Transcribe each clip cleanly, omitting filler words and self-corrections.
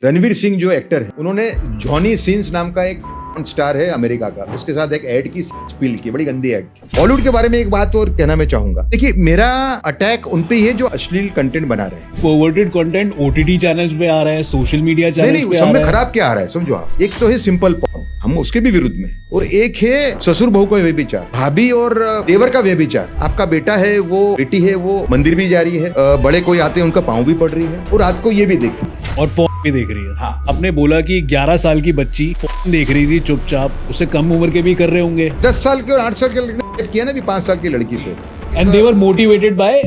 रणवीर सिंह जो एक्टर है, उन्होंने जॉनी सिंस नाम का एक स्टार है अमेरिका का, उसके साथ एक ऐड की, स्पिल की, बड़ी गंदी ऐड थी। बॉलीवुड के बारे में एक बात और कहना मैं चाहूंगा, देखिए मेरा अटैक उन पे ही है जो अश्लील कंटेंट बना रहे हैं। फॉरवर्डेड कंटेंट ओटीटी चैनल्स पे आ रहा है, सोशल मीडिया चैनल्स पे आ सब रहा में है। खराब क्या आ रहा है समझो आप। एक तो है सिंपल पॉर्न, हम उसके भी विरुद्ध में, और एक है ससुर बहू का व्यभिचार, भाभी और देवर का व्यभिचार। आपका बेटा है, वो बेटी है, वो मंदिर भी जा रही है, बड़े कोई आते हैं उनका पाँव भी पड़ रही है, और रात को ये भी देख रही है और पॉर्न भी देख रही है। हाँ। आपने बोला कि 11 साल की बच्ची पॉर्न देख रही थी चुपचाप, उससे कम उम्र के भी कर रहे होंगे। 10 साल की और 8 साल की किया ना, भी 5 साल की लड़की पे। And they were motivated by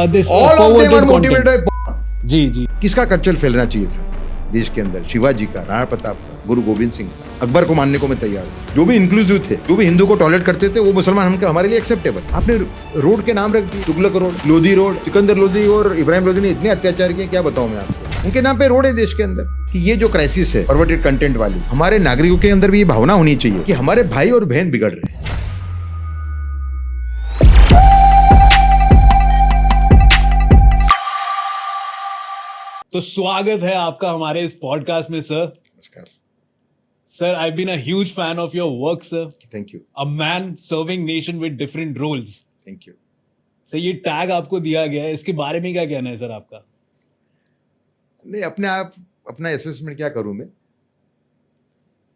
this all of them are forwarded motivated content. Bye. जी जी। किसका कल्चर फैलना चाहिए था देश के अंदर? शिवाजी का, राणा प्रताप का, गुरु गोविंद सिंह का। अकबर को मानने को मैं तैयार हूँ। जो भी इंक्लूसिव थे, जो भी हिंदू को टॉलरेट करते थे, वो मुसलमान हमारे लिए एक्सेप्टेबल। आपने रोड के नाम रख दिए, तुगलक रोड, लोधी रोड। सिकंदर लोधी और इब्राहिम लोधी ने इतने अत्याचार किए, क्या बताऊं मैं आपको। उनके नाम पे रोड है देश के अंदर। कि ये जो क्राइसिस है फॉरवर्डेड कंटेंट वाली, हमारे नागरिकों के अंदर भी ये भावना होनी चाहिए कि हमारे भाई और बहन बिगड़ रहे हैं। तो स्वागत है आपका हमारे इस पॉडकास्ट में सर। नमस्कार। Sir, I been a huge fan of your work sir. Thank you. A man serving nation with different roles. Thank you. Sir, ये टैग आपको दिया गया है, इसके बारे में क्या कहना है सर आपका? नहीं, अपने आप अपना असेसमेंट क्या करूं मैं,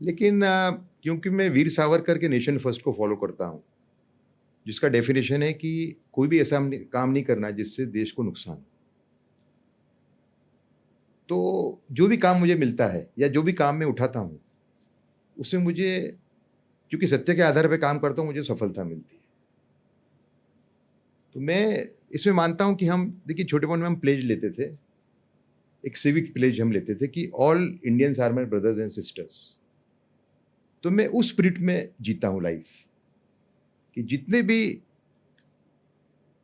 लेकिन क्योंकि मैं वीर सावरकर के नेशन फर्स्ट को फॉलो करता हूं, जिसका डेफिनेशन है कि कोई भी ऐसा काम नहीं करना जिससे देश को नुकसान हो। तो जो भी काम मुझे मिलता है या जो भी काम मैं उठाता हूं, उससे मुझे, क्योंकि सत्य के आधार पर काम करता हूं, मुझे सफलता मिलती है। तो मैं इसमें मानता हूं कि हम, देखिए छोटेपन में हम प्लेज लेते थे, एक सिविक प्लेज हम लेते थे कि all Indians are my brothers and sisters. तो मैं उस स्पिरिट में जीता हूं लाइफ, कि जितने भी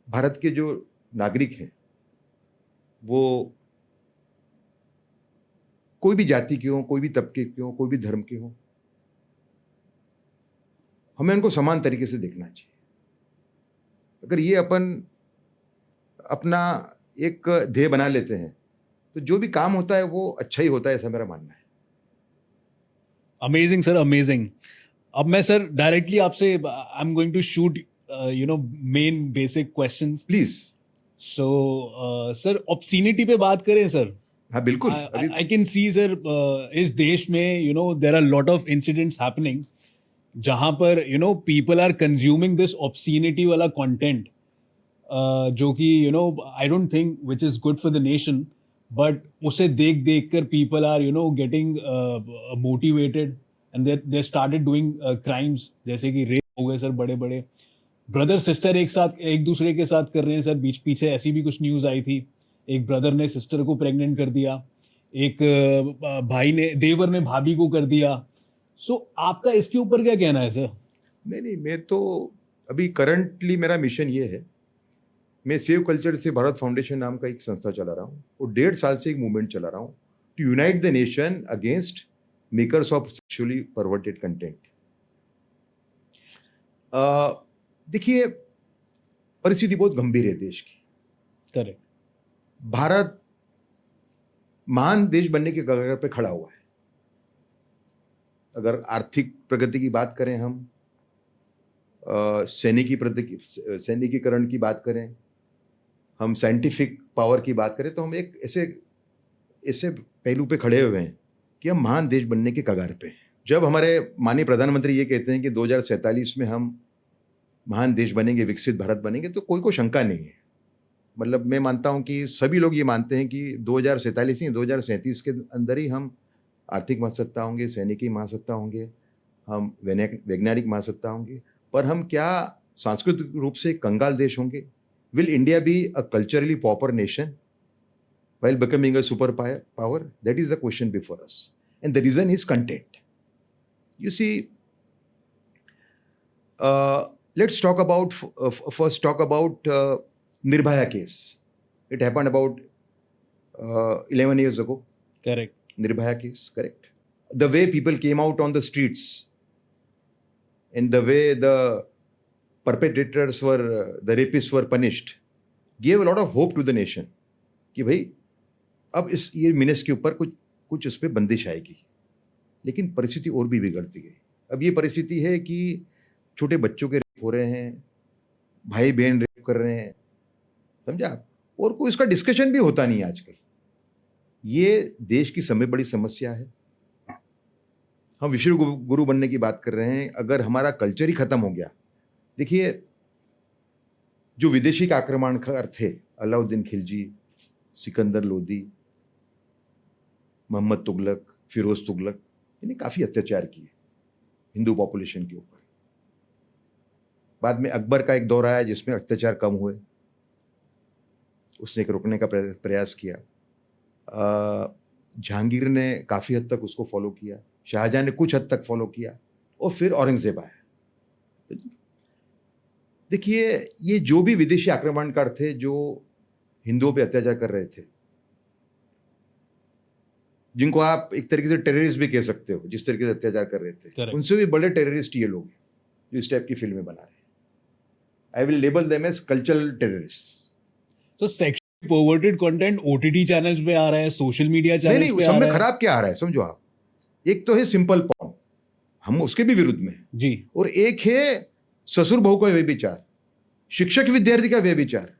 भारत के जो नागरिक हैं, वो कोई भी जाति के हों, कोई भी तबके के हों, कोई भी धर्म के हों, हमें उनको समान तरीके से देखना चाहिए। अगर ये अपन अपना एक ध्येय बना लेते हैं, तो जो भी काम होता है वो अच्छा ही होता है, ऐसा मेरा मानना है। Amazing sir, amazing. अब मैं सर डायरेक्टली आपसे I am going to shoot main basic questions. Please. So sir, obscenity पे बात करें सर। हाँ बिल्कुल। आई कैन सी सर, इस देश में there are lot of incidents happening जहां पर people are consuming this obscenity वाला कंटेंट, जो कि I don't think which is good for the nation, but उसे देख देख कर people are getting motivated and they started doing crimes, जैसे कि रेप हो गए सर, बड़े बड़े ब्रदर सिस्टर एक दूसरे के साथ कर रहे हैं सर। पीछे ऐसी भी कुछ न्यूज़ आई थी, एक ब्रदर ने सिस्टर को प्रेग्नेंट कर दिया, एक भाई ने, देवर ने भाभी को कर दिया। सो आपका इसके ऊपर क्या कहना है सर? नहीं, मैं तो अभी करंटली मेरा मिशन ये है, मैं सेव कल्चर से भारत फाउंडेशन नाम का एक संस्था चला रहा हूँ, और 1.5 साल से एक मूवमेंट चला रहा हूँ to unite the nation against makers of sexually perverted content. देखिए, परिस्थिति बहुत गंभीर है देश की। करेक्ट। भारत महान देश बनने के कगार पे खड़ा हुआ है। अगर आर्थिक प्रगति की बात करें, हम सैनिकीकरण की बात करें, हम साइंटिफिक पावर की बात करें, तो हम एक ऐसे पहलू पे खड़े हुए हैं कि हम महान देश बनने के कगार पे हैं। जब हमारे माननीय प्रधानमंत्री ये कहते हैं कि 2047 में हम महान देश बनेंगे, विकसित भारत बनेंगे, तो कोई को शंका नहीं है। मतलब मैं मानता हूं कि सभी लोग ये मानते हैं कि 2047 नहीं, 2037 के अंदर ही हम आर्थिक महासत्ता होंगे, सैनिकी महासत्ता होंगे, हम वैज्ञानिक महासत्ता होंगे। पर हम क्या सांस्कृतिक रूप से कंगाल देश होंगे? Will India be a culturally pauper nation while becoming a superpower? That is the question before us, and the reason is content. You see, let's talk about first talk about Nirbhaya case. It happened about 11 years ago. Correct. Nirbhaya case, correct. The way people came out on the streets and the way the perpetrators were, the rapists were punished, gave a lot of hope to the nation कि भाई अब ये minus के ऊपर कुछ कुछ उस पर बंदिश आएगी, लेकिन परिस्थिति और भी बिगड़ती गई। अब ये परिस्थिति है कि छोटे बच्चों के रेप हो रहे हैं, भाई बहन रेप कर रहे हैं, समझा आप? और कोई इसका डिस्कशन भी होता नहीं है आजकल। ये देश की समय बड़ी समस्या है। हम विश्व गुरु बनने की बात कर रहे हैं, अगर हमारा कल्चर ही खत्म हो गया। देखिए, जो विदेशी आक्रमणकार थे, अलाउद्दीन खिलजी, सिकंदर लोदी, मोहम्मद तुगलक, फिरोज तुगलक, इन्हें काफी अत्याचार किए हिंदू पॉपुलेशन के ऊपर। बाद में अकबर का एक दौर आया जिसमें अत्याचार कम हुए, उसने एक रोकने का प्रयास किया। जहांगीर ने काफी हद तक उसको फॉलो किया, शाहजहां ने कुछ हद तक फॉलो किया, और फिर औरंगजेब आया। देखिए, ये जो भी विदेशी आक्रमणकार थे जो हिंदुओं पे अत्याचार कर रहे थे, जिनको आप एक तरीके से टेररिस्ट भी कह सकते हो, जिस तरीके से अत्याचार कर रहे थे, Correct. उनसे भी बड़े टेररिस्ट ये लोग हैं जो इस टाइप की फिल्में बना रहे हैं। I will label them as cultural terrorist. तो sexually perverted content OTT channels पे आ रहा है, सोशल मीडिया चैनल्स नहीं, पे सब आ में रहा है। खराब क्या आ रहा है समझो आप। एक तो है सिंपल पॉर्न, हम उसके भी विरुद्ध में हैं। जी। और एक है ससुर बहू का व्यभिचार, शिक्षक विद्यार्थी का व्यभिचार,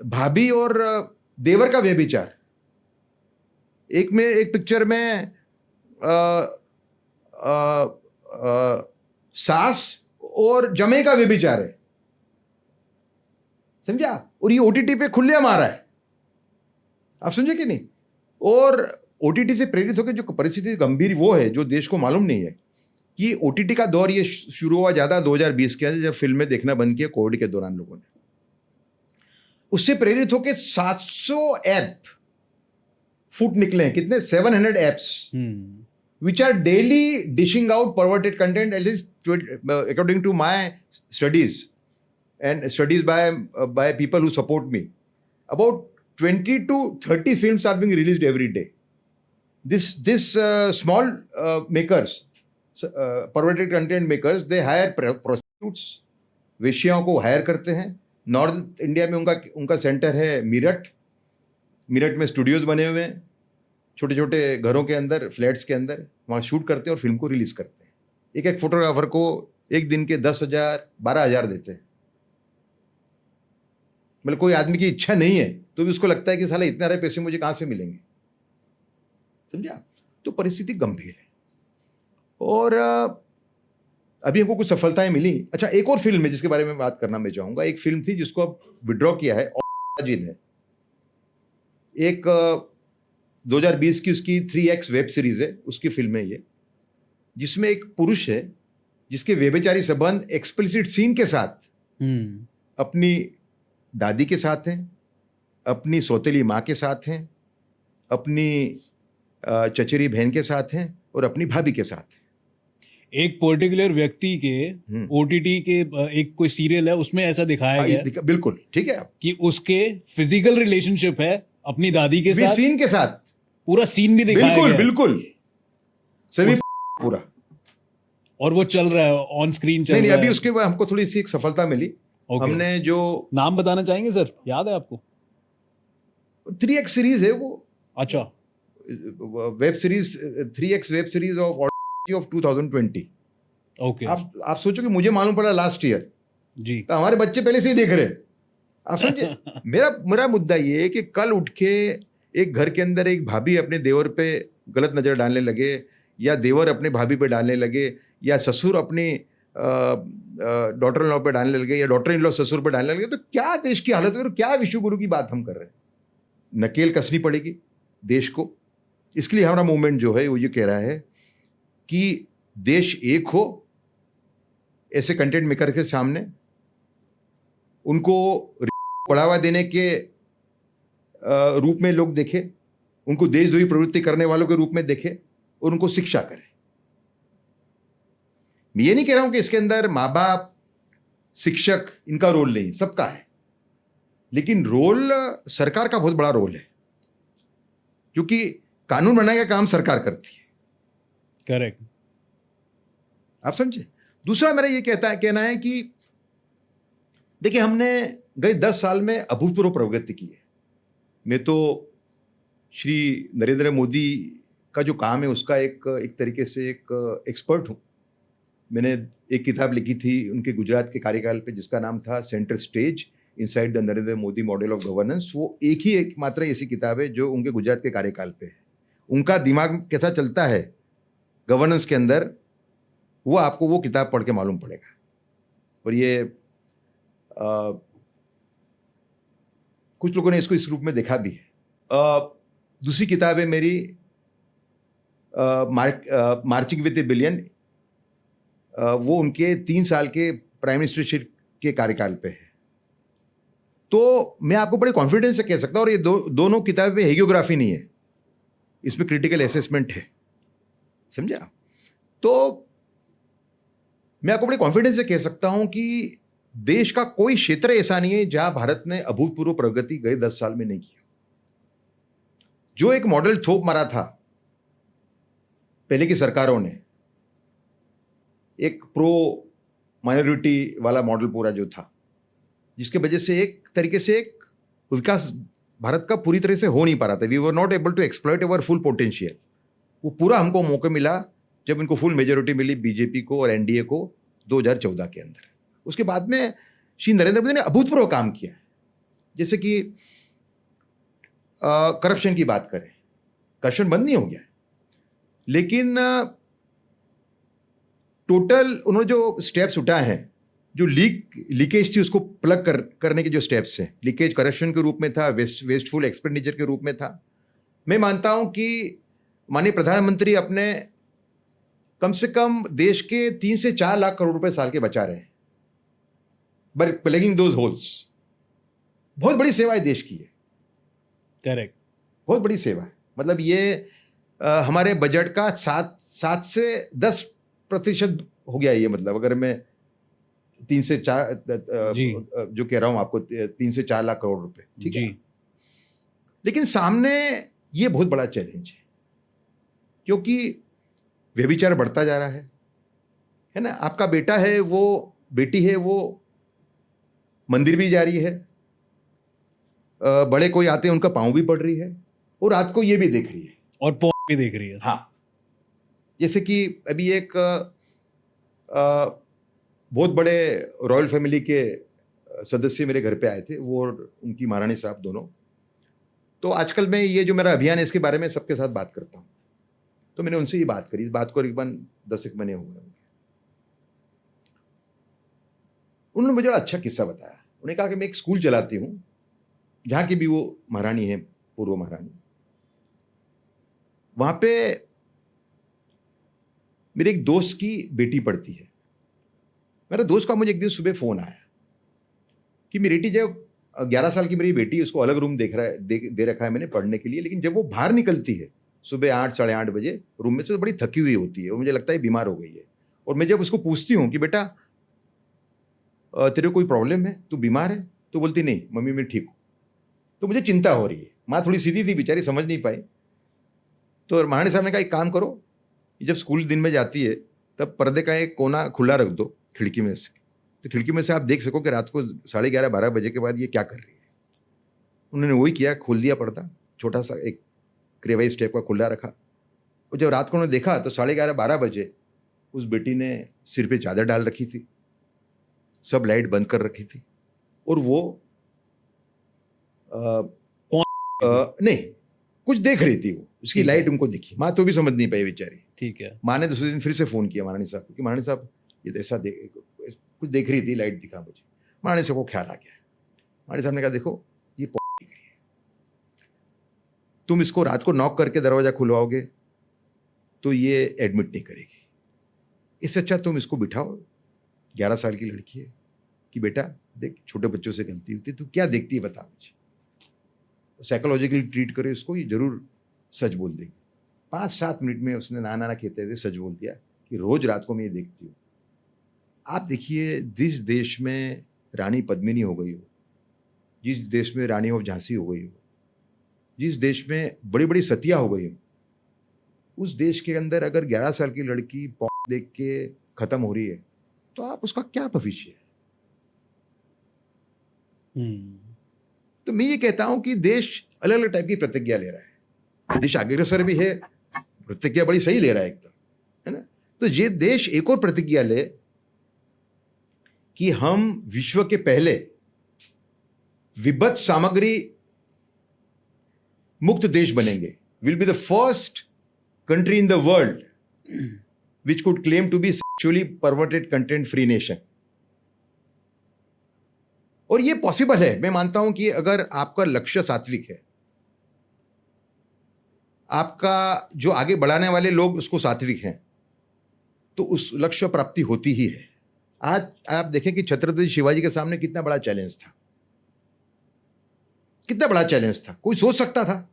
भाभी और देवर का व्यभिचार। एक पिक्चर में सास और जमे का व्यभिचार है, समझा? और ये ओटीटी पे खुलेआम आ रहा है, आप समझे कि नहीं? और ओटीटी से प्रेरित होकर जो परिस्थिति गंभीर वो है जो देश को मालूम नहीं है कि ओटीटी का दौर ये शुरू हुआ ज्यादा 2020 के अंदर, जब फिल्में देखना बंद किया कोविड के दौरान लोगों ने। उससे प्रेरित होकर 700 ऐप फुट निकले हैं। कितने? 700 apps which are daily dishing out perverted content, at least according to my studies and studies by people who support me. About 20 to 30 films are being released every day. This small makers, perverted content makers, they hire prostitutes, वेश्याओं को higher करते हैं। North India में उनका centre है मीरठ में studios बने हुए हैं, छोटे छोटे घरों के अंदर, फ्लैट्स के अंदर, वहाँ शूट करते हैं और फिल्म को रिलीज करते हैं। एक एक फोटोग्राफर को एक दिन के 10,000 12,000 देते हैं। मतलब कोई आदमी की इच्छा नहीं है तो भी उसको लगता है कि साला इतने सारे पैसे मुझे कहाँ से मिलेंगे, समझा? तो परिस्थिति गंभीर है और अभी हमको कुछ सफलताएं मिली। अच्छा, एक और फिल्म है जिसके बारे में बात करना मैं चाहूंगा। एक फिल्म थी जिसको अब विड्रॉ किया है जी ने। एक 2020 की उसकी 3X वेब सीरीज है, उसकी फिल्म है ये, जिसमें एक पुरुष है जिसके व्यभिचारी संबंध एक्सप्लिसिट सीन के साथ अपनी दादी के साथ हैं, अपनी सौतेली माँ के साथ हैं, अपनी चचेरी बहन के साथ हैं और अपनी भाभी के साथ हैं। एक पर्टिकुलर व्यक्ति के ओटीटी के एक कोई सीरियल है उसमें ऐसा दिखाया गया, बिल्कुल ठीक है, कि उसके फिजिकल रिलेशनशिप है अपनी दादी के साथ, सीन के साथ, पूरा सीन भी दिखाया गया, बिल्कुल सभी पूरा, और वो चल रहा है ऑन स्क्रीन चल रहा है। अभी उसके बाद हमको थोड़ी सी एक सफलता मिली। हमने जो नाम बताना चाहेंगे सर, याद है आपको? 3X सीरीज है वो। अच्छा, web series 3X web series of 2020। Okay, आप सोचो कि मुझे मालूम पड़ा लास्ट ईयर जी, तो हमारे बच्चे पहले से ही देख रहे हैं। आप समझे? मेरा मुद्दा ये है कि कल उठ के एक घर के अंदर एक भाभी अपने देवर पे गलत नजर डालने लगे, या देवर अपने भाभी पे डालने लगे, या ससुर अपनी डॉटर इन लॉ पे डालने लगे, या डॉटर इन लॉ ससुर पे डालने लगे, तो क्या देश की हालत है? क्या विश्व गुरु की बात हम कर रहे हैं? नकेल कसनी पड़ेगी देश को। इसके लिए हमारा मूवमेंट जो है वो ये कह रहा है कि देश एक हो, ऐसे कंटेंट मेकर के सामने उनको बढ़ावा देने के रूप में लोग देखें, उनको देशद्रोही प्रवृत्ति करने वालों के रूप में देखें और उनको शिक्षा करें। मैं ये नहीं कह रहा हूं कि इसके अंदर माँ बाप, शिक्षक, इनका रोल नहीं, सबका है, लेकिन रोल सरकार का बहुत बड़ा रोल है, क्योंकि कानून बनाने का काम सरकार करती है। करेक्ट, आप समझे? दूसरा मेरा ये कहना है कि देखिए, हमने गए 10 साल में अभूतपूर्व प्रगति की है। मैं तो श्री नरेंद्र मोदी का जो काम है उसका एक तरीके से एक एक्सपर्ट हूँ। मैंने एक किताब लिखी थी उनके गुजरात के कार्यकाल पे जिसका नाम था centre stage inside the Narendra Modi model of governance. वो एक मात्र ऐसी किताब है जो उनके गुजरात के कार्यकाल पे है। उनका दिमाग कैसा चलता है गवर्नेंस के अंदर, वो आपको वो किताब पढ़ के मालूम पड़ेगा। और ये कुछ लोगों ने इसको इस रूप में देखा भी है। दूसरी किताब है मेरी मार्चिंग विद ए बिलियन। वो उनके 3 साल के प्राइम मिनिस्टरशिप के कार्यकाल पे है। तो मैं आपको बड़े कॉन्फिडेंस से कह सकता हूँ, और ये दोनों किताबें हेगियोग्राफी नहीं है, इसमें क्रिटिकल असेसमेंट है, समझा? तो मैं आपको बड़े कॉन्फिडेंस से कह सकता हूं कि देश का कोई क्षेत्र ऐसा नहीं है जहां भारत ने अभूतपूर्व प्रगति गए 10 साल में नहीं की। जो एक मॉडल थोप मारा था पहले की सरकारों ने, एक प्रो माइनॉरिटी वाला मॉडल पूरा जो था, जिसके वजह से एक तरीके से एक विकास भारत का पूरी तरह से हो नहीं पा रहा था। We were not able to exploit our full potential. वो पूरा हमको मौका मिला जब इनको फुल मेजोरिटी मिली बीजेपी को और एनडीए को 2014 के अंदर। उसके बाद में श्री नरेंद्र मोदी ने अभूतपूर्व काम किया। जैसे कि करप्शन की बात करें, करप्शन बंद नहीं हो गया, लेकिन टोटल उन्होंने जो स्टेप्स उठाए हैं, जो लीकेज थी उसको प्लग करने के जो स्टेप्स हैं, लीकेज करप्शन के रूप में था, वेस्टफुल एक्सपेंडिचर के रूप में था। मैं मानता हूं कि माननीय प्रधानमंत्री अपने कम से कम देश के 3 से 4 लाख करोड़ रुपए साल के बचा रहे हैं, बाय प्लगिंग दोज होल्स। बहुत बड़ी सेवा है देश की है। करेक्ट, बहुत बड़ी सेवा है। मतलब ये हमारे बजट का 7 से 10% हो गया। ये मतलब अगर मैं 3 से 4 जो कह रहा हूं आपको, 3 से 4 लाख करोड़ रुपए, ठीक है। लेकिन सामने ये बहुत बड़ा चैलेंज है, क्योंकि व्यभिचार बढ़ता जा रहा है ना। आपका बेटा है, वो बेटी है, वो मंदिर भी जा रही है, बड़े कोई आते हैं उनका पांव भी पड़ रही है, और रात को ये भी देख रही है, और पॉइंट भी देख रही है। हाँ, जैसे कि अभी एक बहुत बड़े रॉयल फैमिली के सदस्य मेरे घर पे आए थे, वो और उनकी महारानी साहब दोनों। तो आजकल मैं ये जो मेरा अभियान है इसके बारे में सबके साथ बात करता हूँ। तो मैंने उनसे ये बात करी, इस बात को करीबन 10 महीने हो गए। उन्होंने मुझे बड़ा अच्छा किस्सा बताया। उन्होंने कहा कि मैं एक स्कूल चलाती हूँ, जहाँ की भी वो महारानी है, पूर्व महारानी। वहाँ पे मेरे एक दोस्त की बेटी पढ़ती है। मेरे दोस्त का मुझे एक दिन सुबह फ़ोन आया कि मेरी बेटी, जब 11 साल की मेरी बेटी, उसको अलग रूम दे रखा है मैंने पढ़ने के लिए, लेकिन जब वो बाहर निकलती है सुबह 8 साढ़े 8 बजे रूम में से, तो बड़ी थकी हुई होती है, और मुझे लगता है बीमार हो गई है। और मैं जब उसको पूछती हूँ कि बेटा तेरे कोई प्रॉब्लम है, तू बीमार है, तो बोलती नहीं मम्मी मैं ठीक हूँ। तो मुझे चिंता हो रही है। माँ थोड़ी सीधी थी बेचारी, समझ नहीं पाई। तो महारानी साहब ने कहा एक काम करो, जब स्कूल दिन में जाती है तब पर्दे का एक कोना खुला रख दो खिड़की में से, तो खिड़की में से आप देख सको कि रात को 11:30 12 बजे के बाद ये क्या कर रही है। उन्होंने वही किया, खोल दिया पर्दा, छोटा सा एक क्रेवाइस टाइप का खुला रखा। और जब रात को उन्होंने देखा तो 11:30 12 बजे उस बेटी ने सिर पे चादर डाल रखी थी, सब लाइट बंद कर रखी थी, और वो नहीं कुछ देख रही थी। वो उसकी लाइट उनको दिखी। माँ तो भी समझ नहीं पाई बेचारी। ठीक है। माँ ने दूसरे दिन फिर से फोन किया महारानी साहब को कि महारानी साहब ये तो ऐसा कुछ देख रही थी, लाइट दिखा मुझे। महारानी साहब को ख्याल आ गया। महारानी साहब ने कहा देखो ये दिख रही है, तुम इसको रात को नॉक करके दरवाजा खुलवाओगे तो ये एडमिट नहीं करेगी। इससे अच्छा तुम इसको बिठाओ, 11 साल की लड़की है, कि बेटा देख छोटे बच्चों से गलती होती है, तू क्या देखती है बता मुझे। साइकोलॉजिकली ट्रीट करो इसको, ये जरूर सच बोल देगी। 5-7 मिनट में उसने नाना कहते हुए सच बोल दिया कि रोज रात को मैं ये देखती हूँ। आप देखिए, जिस देश में रानी पद्मिनी हो गई हो, जिस देश में रानी ऑफ झांसी हो गई हो, जिस देश में बड़ी बड़ी सतिया हो गई हो, उस देश के अंदर अगर 11 साल की लड़की देख के खत्म हो रही है तो आप उसका क्या भविष्य है। तो मैं ये कहता हूं कि देश अलग अलग टाइप की प्रतिज्ञा ले रहा है। देश अग्रसर भी है, प्रतिज्ञा बड़ी सही ले रहा है एकदम, है ना। तो ये देश एक और प्रतिज्ञा ले कि हम विश्व के पहले विभत्स सामग्री मुक्त देश बनेंगे, will be the first country in the world which could claim to be sexually perverted content free nation. और ये पॉसिबल है। मैं मानता हूं कि अगर आपका लक्ष्य सात्विक है, आपका जो आगे बढ़ाने वाले लोग उसको सात्विक हैं, तो उस लक्ष्य प्राप्ति होती ही है। आज आप देखें कि छत्रपति शिवाजी के सामने कितना बड़ा चैलेंज था, कितना बड़ा चैलेंज था। कोई सोच सकता था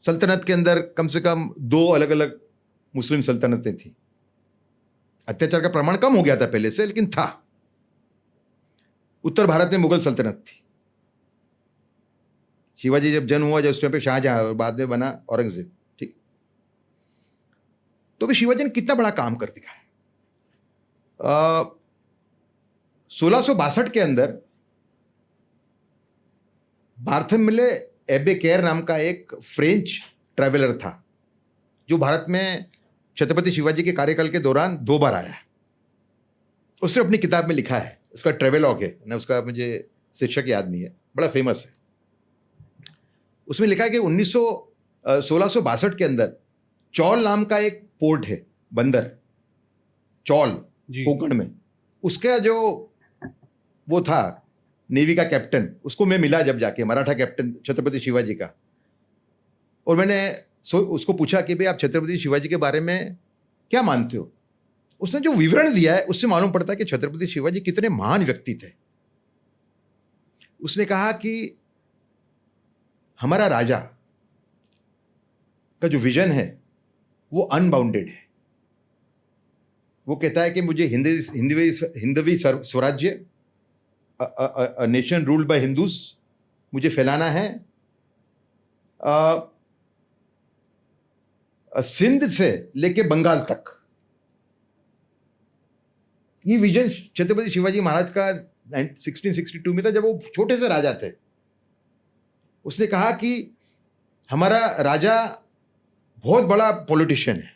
सल्तनत के अंदर कम से कम 2 अलग अलग मुस्लिम सल्तनतें थी। अत्याचार का प्रमाण कम हो गया था पहले से, लेकिन था। उत्तर भारत में मुगल सल्तनत थी। शिवाजी जब जन्म हुआ, जब उस टाइम पे शाहजहां, और बाद में बना औरंगजेब, ठीक। तो भी शिवाजी ने कितना बड़ा काम कर दिखाया। 1662 के अंदर बार्थोलोमेव एबे केर नाम का एक फ्रेंच ट्रैवलर था, जो भारत में छत्रपति शिवाजी के कार्यकाल के दौरान 2 बार आया। उसने अपनी किताब में लिखा है, उसका ट्रेवेलॉग है ना, उसका मुझे शीर्षक याद नहीं है, बड़ा फेमस है। उसमें लिखा है कि 1662 के अंदर चौल नाम का एक पोर्ट है, बंदर चौल, कोंकण में। उसका जो वो था नेवी का कैप्टन, उसको मैं मिला जब जाके, मराठा कैप्टन छत्रपति शिवाजी का। और मैंने उसको पूछा कि भाई आप छत्रपति शिवाजी के बारे में क्या मानते हो। उसने जो विवरण दिया है उससे मालूम पड़ता है कि छत्रपति शिवाजी कितने महान व्यक्ति थे। उसने कहा कि हमारा राजा का जो विजन है वो अनबाउंडेड है। वो कहता है कि मुझे Hindavi Swarajya, nation ruled by Hindus, मुझे फैलाना है। सिंध से लेके बंगाल तक। ये विजन छत्रपति शिवाजी महाराज का 1662 में था, जब वो छोटे से राजा थे। उसने कहा कि हमारा राजा बहुत बड़ा पॉलिटिशियन है,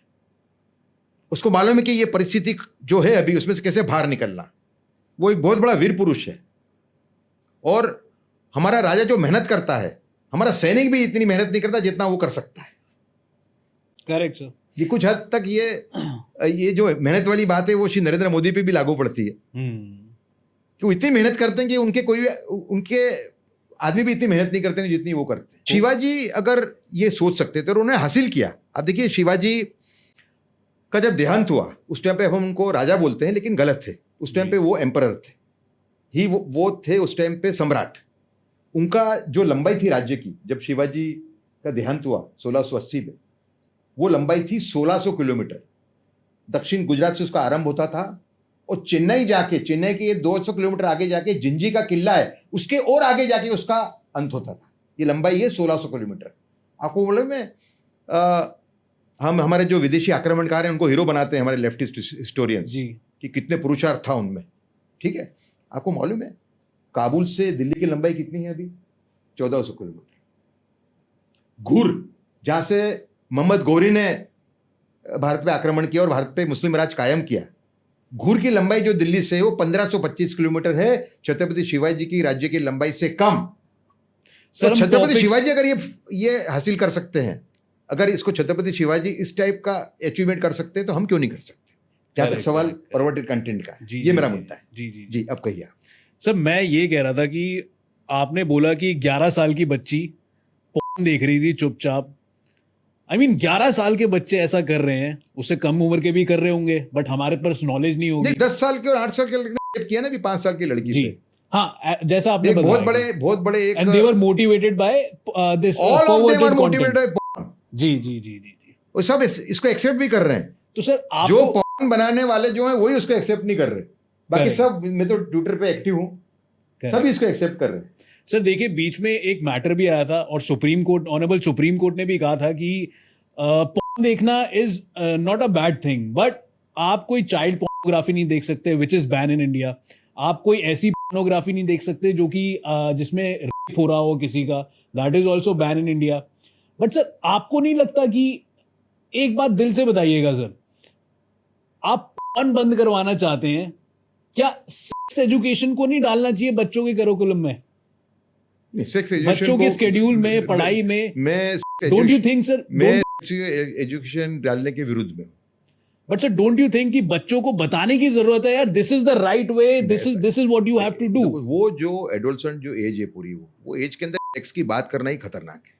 उसको मालूम है कि ये परिस्थिति जो है अभी, उसमें से कैसे बाहर निकलना। वो एक बहुत बड़ा वीर पुरुष है। और हमारा राजा जो मेहनत करता है, हमारा सैनिक भी इतनी मेहनत नहीं करता जितना वो कर सकता है। Correct sir. ये कुछ हद तक ये जो मेहनत वाली बात है वो श्री नरेंद्र मोदी पे भी लागू पड़ती है कि वो इतनी मेहनत करते हैं कि उनके आदमी भी इतनी मेहनत नहीं करते हैं जितनी वो करते हैं। शिवाजी अगर ये सोच सकते थे और उन्होंने हासिल किया। अब देखिए, शिवाजी का जब देहांत हुआ उस टाइम पे हम उनको राजा बोलते हैं, लेकिन गलत थे। उस टाइम पे वो एम्परर थे, वो थे उस टाइम पे सम्राट। उनका जो लंबाई थी राज्य की, जब शिवाजी का देहांत हुआ 1680 में, वो लंबाई थी 1600 किलोमीटर। दक्षिण गुजरात से उसका आरंभ होता था और चेन्नई के ये 200 किलोमीटर आगे जाके जिंजी का किला है, उसके और आगे जाके उसका अंत होता था। ये लंबाई है 1600 किलोमीटर। आपको बोले में हम हमारे जो विदेशी आक्रमणकार हैं उनको हीरो बनाते हैं, हमारे लेफ्टिस्ट हिस्टोरियंस, कि कितने पुरुषार्थ था उनमें। ठीक है, आपको मालूम है काबुल से दिल्ली की लंबाई कितनी है अभी? 1400 किलोमीटर। घुर, जहां से मोहम्मद गौरी ने भारत पे आक्रमण किया और भारत पे मुस्लिम राज कायम किया, घुर की लंबाई जो दिल्ली से है वो 1525 किलोमीटर है, छत्रपति शिवाजी की राज्य की लंबाई से कम। तो छत्रपति शिवाजी अगर ये हासिल कर सकते हैं, अगर इसको छत्रपति शिवाजी इस टाइप का अचीवमेंट कर सकते हैं, तो हम क्यों नहीं कर सकते? जहां तक सवाल परवर्टेड कंटेंट का, ये मेरा मुद्दा है। जी, अब कहिए। सर, मैं ये कह रहा था कि आपने बोला कि 11 साल की बच्ची देख रही थी चुपचाप। I mean, 11 साल के बच्चे ऐसा कर रहे हैं, उससे कम उम्र के भी कर रहे होंगे, बट हमारे पास नॉलेज नहीं होगी। 10 साल के और 8 साल के लड़के किया ना, भी 5 साल की लड़की जी। हाँ, जैसा आपने बताया, बहुत बड़े एक, and they were motivated by this all of them are motivated by porn। जी। वो सब इसको एक्सेप्ट भी कर रहे हैं। तो सर, आप जो porn बनाने वाले जो हैं वही उसको एक्सेप्ट नहीं कर रहे, बाकी सब, मैं तो ट्विटर पे एक्टिव हूँ, सभी इसको एक्सेप्ट कर रहे हैं। सर देखिए, बीच में एक मैटर भी आया था और ऑनरेबल सुप्रीम कोर्ट ने भी कहा था कि पोर्न देखना is not a bad thing, but आप कोई चाइल्ड पोर्नोग्राफी नहीं देख सकते which is ban in India. आप कोई ऐसी पोर्नोग्राफी नहीं देख सकते जो कि जिसमें हो रहा हो किसी का, that is also ban in India. But sir आपको नहीं लगता कि, एक बात दिल से बताइएगा सर, आप पन बंद करवाना चाहते हैं, क्या सेक्स एजुकेशन को नहीं डालना चाहिए बच्चों के करिकुलम में, सेक्स बच्चों के स्केड्यूल में, पढ़ाई में? डोंट यू थिंक सर, मैं एजुकेशन डालने के विरुद्ध में. But sir don't you think कि बच्चों को बताने की जरूरत है यार, this is the right way, this is what you have to do? वो जो एडोलसेंट जो एज है पूरी, वो एज के अंदर सेक्स की बात करना ही खतरनाक है.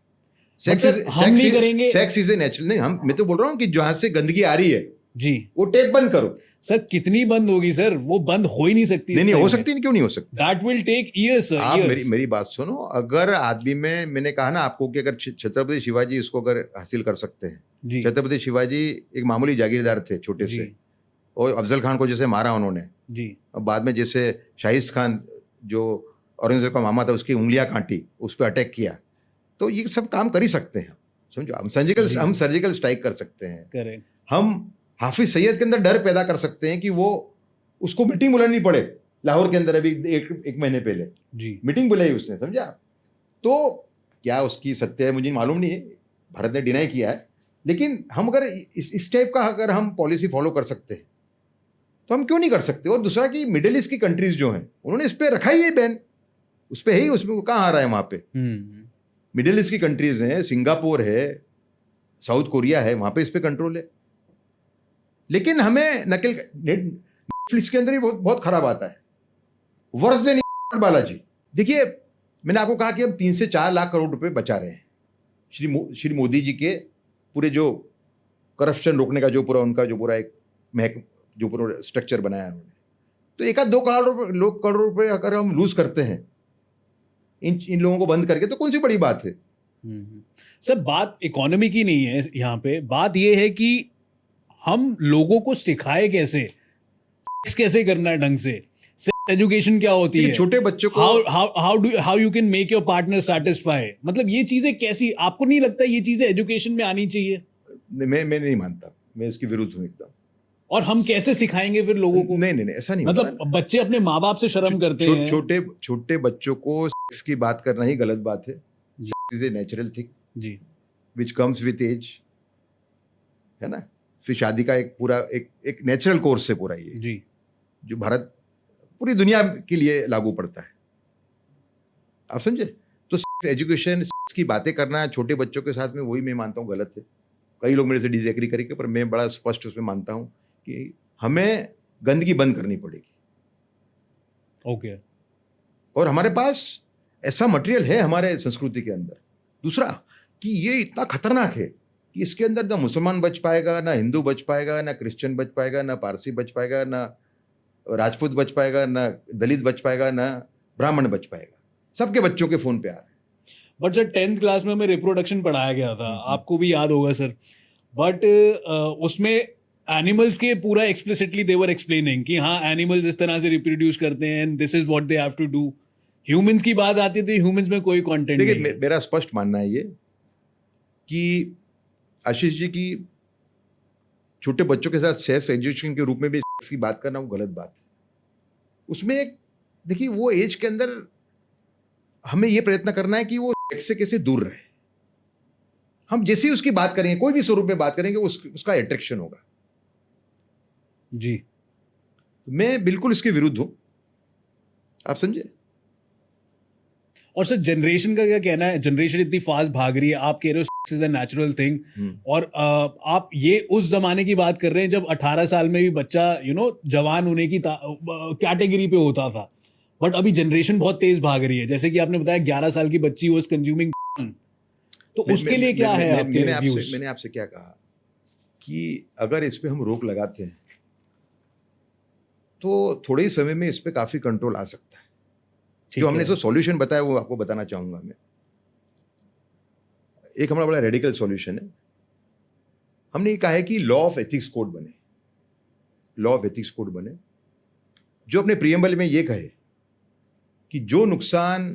हम नहीं करेंगे. Sex is a natural. नहीं, मैं तो बोल रहा हूँ कि जहां से गंदगी आ रही है जी, वो टेप बंद करो. सर कितनी बंद होगी सर, वो बंद हो ही नहीं सकती. नहीं हो सकती. क्यों नहीं हो सकती? That will take years sir. आप मेरी बात सुनो. अगर आदमी में, मैंने कहा ना आपको कि अगर छत्रपति शिवाजी इसको अगर हासिल कर सकते हैं. छत्रपति शिवाजी एक मामूली जागीरदार थे, छोटे से, और अफजल खान को जैसे मारा उन्होंने जी, और बाद में जैसे शाहिद खान जो औरंगजेब का मामा था उसकी उंगलियां काटी, उस पर अटैक किया, तो ये सब काम कर ही सकते हैं. समझो, हम सर्जिकल स्ट्राइक कर सकते हैं. करेक्ट. हम हाफिज सैयद के अंदर डर पैदा कर सकते हैं कि वो, उसको मीटिंग बुलानी पड़े लाहौर के अंदर. अभी एक महीने पहले जी मीटिंग बुलाई उसने, समझा. तो क्या उसकी सत्य है मुझे मालूम नहीं है, भारत ने डिनाई किया है. लेकिन हम अगर इस टाइप का अगर हम पॉलिसी फॉलो कर सकते हैं तो हम क्यों नहीं कर सकते. और दूसरा कि मिडिल ईस्ट की कंट्रीज जो हैं उन्होंने इस पर रखा ही है बैन. उस पर है ही, उसमें कहाँ आ रहा है वहां पे. मिडिल ईस्ट की कंट्रीज हैं, सिंगापुर है, साउथ कोरिया है, वहां पे इस पे कंट्रोल है. लेकिन हमें नकल नेटफ्लिक्स के अंदर ही बहुत खराब आता है. वर्ष देन बालाजी. देखिए, मैंने आपको कहा कि हम 3 से 4 लाख करोड़ रुपए बचा रहे हैं श्री मोदी जी के पूरे जो करप्शन रोकने का जो पूरा उनका जो पूरा एक महक जो पूरा स्ट्रक्चर बनाया है उन्होंने. तो 1-2 करोड़ रुपए अगर हम लूज करते हैं इन लोगों को बंद करके, तो कौन सी बड़ी बात है. सर बात इकोनॉमी की नहीं है यहाँ पे, बात ये है कि हम लोगों को सिखाए कैसे, सेक्स कैसे करना है ढंग से, सेक्स एजुकेशन क्या होती है, छोटे बच्चों को how you can make your partner satisfy. मतलब ये चीजें कैसी, आपको नहीं लगता ये चीजें एजुकेशन में आनी चाहिए? मैं नहीं मानता, मैं इसके विरुद्ध हूँ एकदम. और हम कैसे सिखाएंगे फिर लोगों को? नहीं ऐसा नहीं. मतलब बच्चे अपने माँ बाप से शर्म करते हैं. छोटे बच्चों को सेक्स की बात करना ही गलत बात है. Sex is a natural thing जी, विच कम्स विथ एज, है ना. फिर शादी का एक पूरा एक नेचुरल कोर्स है पूरा ये जी, जो भारत पूरी दुनिया के लिए लागू पड़ता है. आप समझे. तो एजुकेशन की बातें करना छोटे बच्चों के साथ में, वही मैं मानता हूँ गलत है. कई लोग मेरे से डिसएग्री करेंगे, पर मैं बड़ा स्पष्ट उसमें मानता हूँ कि हमें गंदगी बंद करनी पड़ेगी. ओके. और हमारे पास ऐसा मटेरियल है हमारे संस्कृति के अंदर. दूसरा कि ये इतना खतरनाक है कि इसके अंदर ना मुसलमान बच पाएगा, ना हिंदू बच पाएगा, ना क्रिश्चियन बच पाएगा, ना पारसी बच पाएगा, ना राजपूत बच पाएगा, ना दलित बच पाएगा, ना ब्राह्मण बच पाएगा. सबके बच्चों के फोन पे आ रहे हैं. बट सर 10th क्लास में हमें रिप्रोडक्शन पढ़ाया गया था, आपको भी याद होगा सर. बट उसमें एनिमल्स के पूरा एक्सप्लिसिटली दे वर एक्सप्लेनिंग कि हाँ एनिमल्स इस तरह से रिप्रोड्यूस करते हैं and this is what they have to do. Humans की बात आती थी, ह्यूमंस में कोई कंटेंट नहीं. देखिए, मेरा स्पष्ट मानना है ये कि आशीष जी की छोटे बच्चों के साथ सेक्स एजुकेशन के रूप में भी सेक्स की बात करना वो गलत बात है. उसमें एक देखिए, वो एज के अंदर हमें ये प्रयत्न करना है कि वो सेक्स से कैसे दूर रहे. हम जैसे ही उसकी बात करेंगे, कोई भी स्वरूप में बात करेंगे, उसका अट्रैक्शन होगा जी. मैं बिल्कुल इसके विरुद्ध हूं. आप समझे. और सर जनरेशन का क्या कहना है? जनरेशन इतनी फास्ट भाग रही है, आप कह रहे हो sex is a natural thing, और आप ये उस जमाने की बात कर रहे हैं जब 18 साल में भी बच्चा जवान होने की कैटेगरी पे होता था. बट अभी जनरेशन बहुत तेज भाग रही है, जैसे कि आपने बताया 11 साल की बच्ची वाज कंज्यूमिंग. तो उसके लिए क्या है आपके व्यूज? मैंने आपसे क्या कहा कि अगर इस पे हम रोक लगाते हैं तो थोड़े ही समय में इस पे काफी कंट्रोल आ सकता है. जो हमने इसको सॉल्यूशन बताया वो आपको बताना चाहूंगा मैं. एक हमारा बड़ा रेडिकल सॉल्यूशन है. हमने ये कहा है कि लॉ ऑफ एथिक्स कोड बने. लॉ ऑफ एथिक्स कोड बने जो अपने प्रियम्बल में ये कहे कि जो नुकसान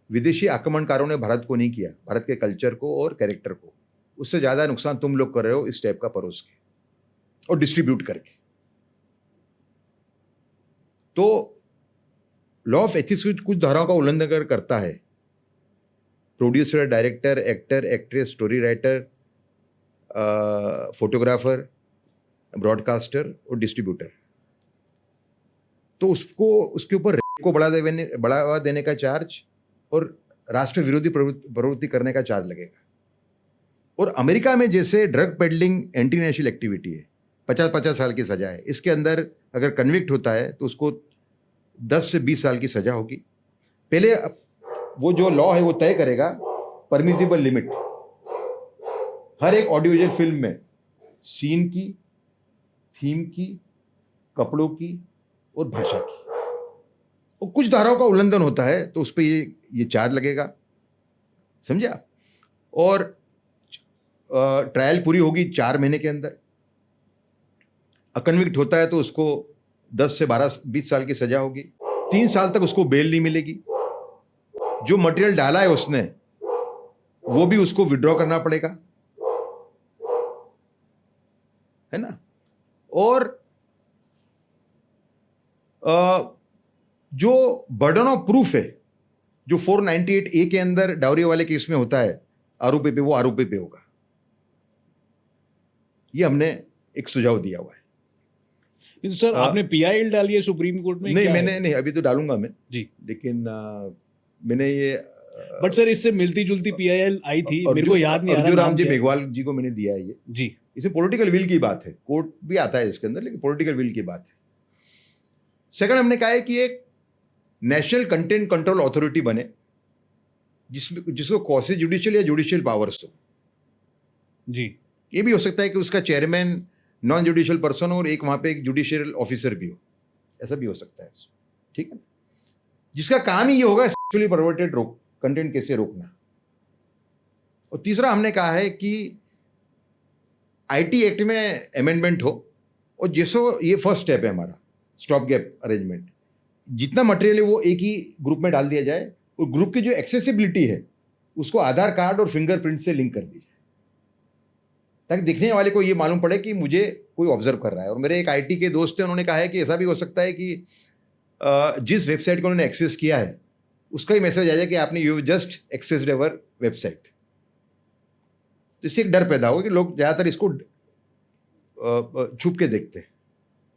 विदेशी आक्रमणकारों ने भारत को नहीं किया, भारत के कल्चर को और कैरेक्टर को, उससे ज्यादा नुकसान तुम लोग कर रहे हो इस टाइप का परोस के और डिस्ट्रीब्यूट करके. तो लॉ ऑफ एथिक्स कुछ धाराओं का उल्लंघन करता है producer, director, actor, actress, story writer, photographer, broadcaster और डिस्ट्रीब्यूटर। तो उसको उसके ऊपर रेप को बढ़ावा देने का चार्ज और राष्ट्र विरोधी प्रवृत्ति करने का चार्ज लगेगा। और अमेरिका में जैसे drug peddling anti national activity है, 50-50 साल की सजा है, इसके अंदर अगर कन्विक्ट होता है तो उसको 10 से 20 साल की सजा होगी। पहले वो जो लॉ है वो तय करेगा परमिसिबल लिमिट हर एक ऑडियोविजुअल फिल्म में, सीन की, थीम की, कपड़ों की और भाषा की। और कुछ धाराओं का उल्लंघन होता है तो उस पर ये चार्ज लगेगा, समझा। और ट्रायल पूरी होगी 4 महीने के अंदर। अकन्विक्ट होता है तो उसको 10 से 12-20 साल की सजा होगी। 3 साल तक उसको बेल नहीं मिलेगी। जो मटेरियल डाला है उसने वो भी उसको विड्रॉ करना पड़ेगा, है ना। और जो बर्डन ऑफ प्रूफ है, जो 498A के अंदर डाउरी वाले केस में होता है आरोपी पे, वो आरोपी पे होगा। ये हमने एक सुझाव दिया हुआ है। तो सर आपने पीआईएल डाली है सुप्रीम कोर्ट में? नहीं, मैंने नहीं, अभी तो डालूंगा मैं जी, लेकिन मैंने ये बट सर इससे मिलती जुलती पीआईएल आई थी, मेरे को याद नहीं आ रहा अर्जुन राम नाम जी क्या है। मेघवाल जी को मैंने दिया है ये। जी, इसमें पॉलिटिकल विल की बात है, कोर्ट भी आता है इसके अंदर, लेकिन पॉलिटिकल विल की बात है। सेकंड, हमने कहा है कि एक नेशनल कंटेंट कंट्रोल अथॉरिटी बने जिसको क्वासी जुडिशियल या जुडिशियल पावर्स हो। जी, ये भी हो सकता है कि उसका चेयरमैन नॉन जुडिशियल पर्सन हो और एक वहां पे एक जुडिशियल ऑफिसर भी हो, ऐसा भी हो सकता है, ठीक है। जिसका काम ही ये होगा सेक्सुअली परवर्टेड कंटेंट कैसे रोकना। और तीसरा हमने कहा है कि आईटी एक्ट में अमेंडमेंट हो, और जैसो ये फर्स्ट स्टेप है हमारा स्टॉप गैप अरेंजमेंट, जितना मटेरियल है वो एक ही ग्रुप में डाल दिया जाए और ग्रुप की जो एक्सेसिबिलिटी है उसको आधार कार्ड और फिंगरप्रिंट से लिंक कर दी जाए, ताकि देखने वाले को ये मालूम पड़े कि मुझे कोई ऑब्जर्व कर रहा है। और मेरे एक आईटी के दोस्त हैं, उन्होंने कहा है कि ऐसा भी हो सकता है कि जिस वेबसाइट को उन्होंने एक्सेस किया है उसका ही मैसेज आ जाए कि आपने you just accessed our website. तो इससे एक डर पैदा होगा कि लोग ज़्यादातर इसको छुप के देखते हैं,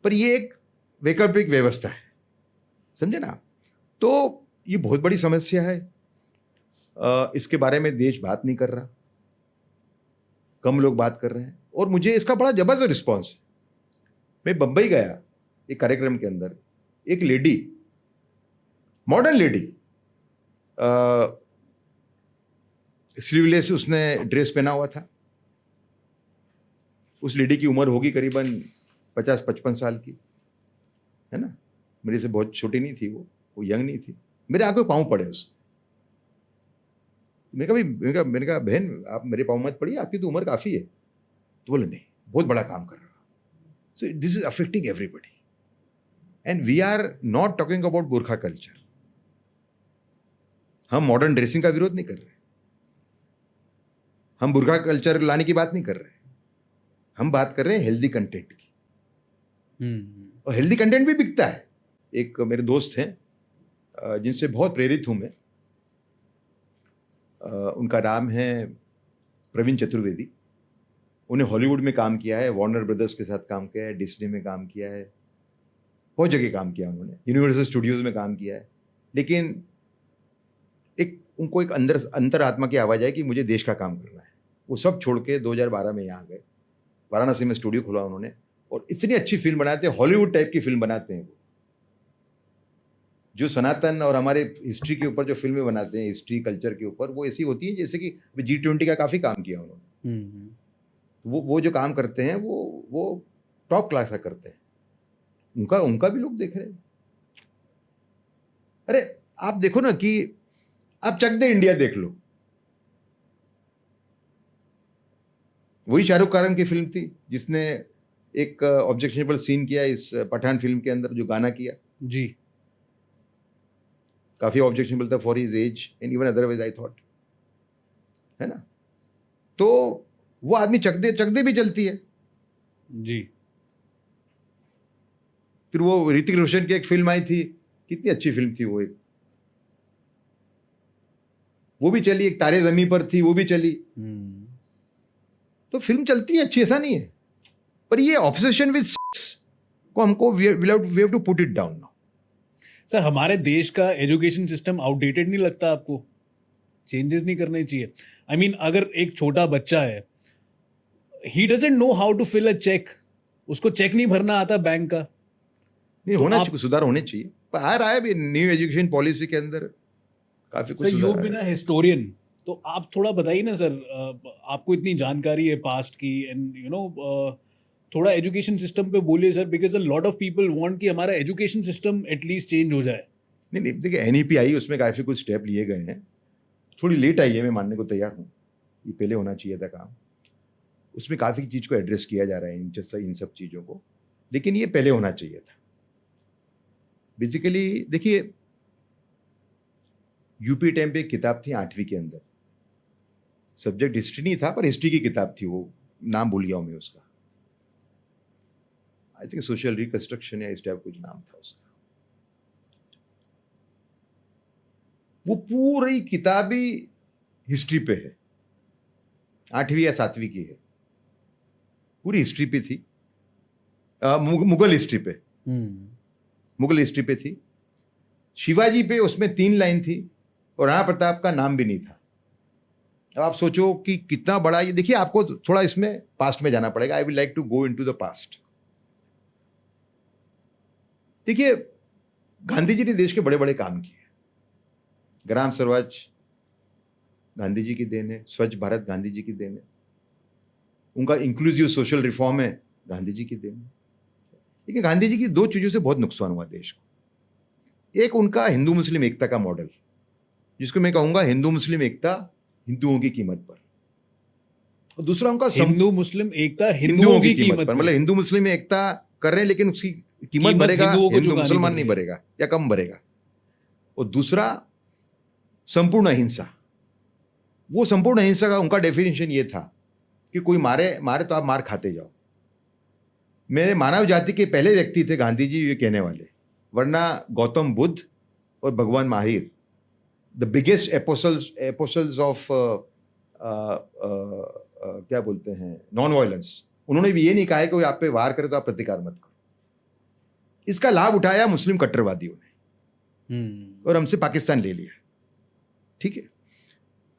पर ये एक वैकल्पिक व्यवस्था है, समझे ना। तो ये बहुत बड़ी समस्या है, इसके बारे में देश बात नहीं कर रहा, कम लोग बात कर रहे हैं, और मुझे इसका बड़ा जबरदस्त रिस्पॉन्स है। मैं बम्बई गया एक कार्यक्रम के अंदर, एक लेडी, मॉडर्न लेडी, स्लीवलेस उसने ड्रेस पहना हुआ था। उस लेडी की उम्र होगी करीबन 50-55 साल की, है ना। मेरे से बहुत छोटी नहीं थी वो यंग नहीं थी। मेरे आंखों में पाँव पड़े उसने। मैंने कहा बहन आप मेरे पाँव मत पड़िए, आपकी तो उम्र काफ़ी है। तो बोले नहीं, बहुत बड़ा काम कर रहा। So this is affecting everybody and we are not talking about burqa culture. हम मॉडर्न ड्रेसिंग का विरोध नहीं कर रहे, हम बुरखा कल्चर लाने की बात नहीं कर रहे, हम बात कर रहे हैं हेल्दी कंटेंट की। और हेल्दी कंटेंट भी बिकता है। एक मेरे दोस्त हैं जिनसे बहुत प्रेरित हूं मैं, उनका नाम है प्रवीण चतुर्वेदी। उन्हें हॉलीवुड में काम किया है, वार्नर ब्रदर्स के साथ काम किया है, डिज्नी में काम किया है, बहुत जगह काम किया उन्होंने, यूनिवर्सल स्टूडियोज में काम किया है। लेकिन उनको एक अंतरात्मा की आवाज़ है कि मुझे देश का काम करना है। वो सब छोड़ के 2012 में यहाँ गए, वाराणसी में स्टूडियो खोला उन्होंने, और इतनी अच्छी फिल्म बनाते हैं, हॉलीवुड टाइप की फिल्म बनाते हैं वो, जो सनातन और हमारे हिस्ट्री के ऊपर जो फिल्में बनाते हैं, हिस्ट्री कल्चर के ऊपर, वो ऐसी होती है जैसे कि G20 का काफ़ी काम किया उन्होंने। वो जो काम करते हैं वो टॉप क्लास का करते हैं। उनका भी लोग देख रहे हैं। अरे आप देखो ना कि आप चक दे इंडिया देख लो, वही शाहरुख खान की फिल्म थी जिसने एक ऑब्जेक्शनेबल सीन किया इस पठान फिल्म के अंदर, जो गाना किया जी, काफी ऑब्जेक्शनेबल था for his age and even otherwise I thought, है ना। तो वो आदमी चक दे भी चलती है जी। फिर वो ऋतिक रोशन की एक फिल्म आई थी, कितनी अच्छी फिल्म थी वो, एक वो भी चली, एक तारे ज़मीं पर थी, वो भी चली। तो फिल्म चलती है अच्छी, ऐसा नहीं है, पर ये ऑब्सेशन विद को हमको we have to put it down now. Sir, हमारे देश का एजुकेशन सिस्टम आउटडेटेड नहीं लगता आपको? चेंजेस नहीं करने चाहिए? आई मीन, अगर एक छोटा बच्चा है, he doesn't know how to fill a cheque, उसको चेक नहीं भरना आता बैंक का। नहीं, तो होना आप- चाहिए, सुधार होने चाहिए, पर आ रहा है भी न्यू एजुकेशन पॉलिसी के अंदर काफी कुछ सर, यू सुधार बिन आया अ है। हिस्टोरियन, तो आप थोड़ा बताइए ना सर, आपको इतनी जानकारी है पास्ट की, एंड थोड़ा एजुकेशन सिस्टम पे बोलिए sir, because a lot of people want कि हमारा एजुकेशन सिस्टम एटलीस्ट चेंज हो जाए। नहीं नहीं, देखिए एनईपी आई, उसमें काफी कुछ स्टेप लिए गए हैं, थोड़ी लेट आई है, मैं मानने को तैयार हूँ, ये पहले होना चाहिए था काम। उसमें काफी चीज को एड्रेस किया जा रहा है, इन सब चीजों को, लेकिन ये पहले होना चाहिए था। बेसिकली देखिए, यूपी टाइम पे एक किताब थी 8वीं के अंदर, सब्जेक्ट हिस्ट्री नहीं था, पर हिस्ट्री की किताब थी, वो नाम भूल गया हूं मैं उसका, आई थिंक सोशल रिकंस्ट्रक्शन या इस टाइप कुछ नाम था उसका। वो पूरी किताब ही हिस्ट्री पे है, 8वीं या 7वीं की है, पूरी हिस्ट्री पे थी, मुगल हिस्ट्री पे, मुगल हिस्ट्री पे थी। शिवाजी पे उसमें 3 लाइन थी, और राणा प्रताप का नाम भी नहीं था। अब आप सोचो कि कितना बड़ा ये, देखिए आपको थोड़ा इसमें पास्ट में जाना पड़ेगा, I will like to go into the past. देखिए, गांधी जी ने देश के बड़े बड़े काम किए, ग्राम स्वराज गांधी जी की देन है, स्वच्छ भारत गांधी जी की देन है, उनका इंक्लूसिव सोशल रिफॉर्म है गांधी जी की देन है। लेकिन गांधी जी की 2 चीजों से बहुत नुकसान हुआ देश को। एक उनका हिंदू मुस्लिम एकता का मॉडल, जिसको मैं कहूंगा हिंदू मुस्लिम एकता हिंदुओं की कीमत पर, और दूसरा उनका हिंदू मुस्लिम एकता हिंदुओं की कीमत पर, मतलब हिंदू मुस्लिम में एकता कर रहे हैं, लेकिन उसकी कीमत भरेगा हिंदुओं को हिंदू चुकानी मुसलमान पड़ नहीं रही है। भरेगा या कम भरेगा। और दूसरा संपूर्ण अहिंसा, वो संपूर्ण अहिंसा का उनका डेफिनेशन ये था कि कोई मारे मारे तो आप मार खाते जाओ। मेरे मानव जाति के पहले व्यक्ति थे गांधी जी ये कहने वाले, वरना गौतम बुद्ध और भगवान माहिर, द बिगेस्ट एपोसल्स ऑफ क्या बोलते हैं, नॉन वायलेंस, उन्होंने भी ये नहीं कहा है कि कोई आप पे वार करे तो आप प्रतिकार मत करो। इसका लाभ उठाया मुस्लिम कट्टरवादियों ने और हमसे पाकिस्तान ले लिया। ठीक है,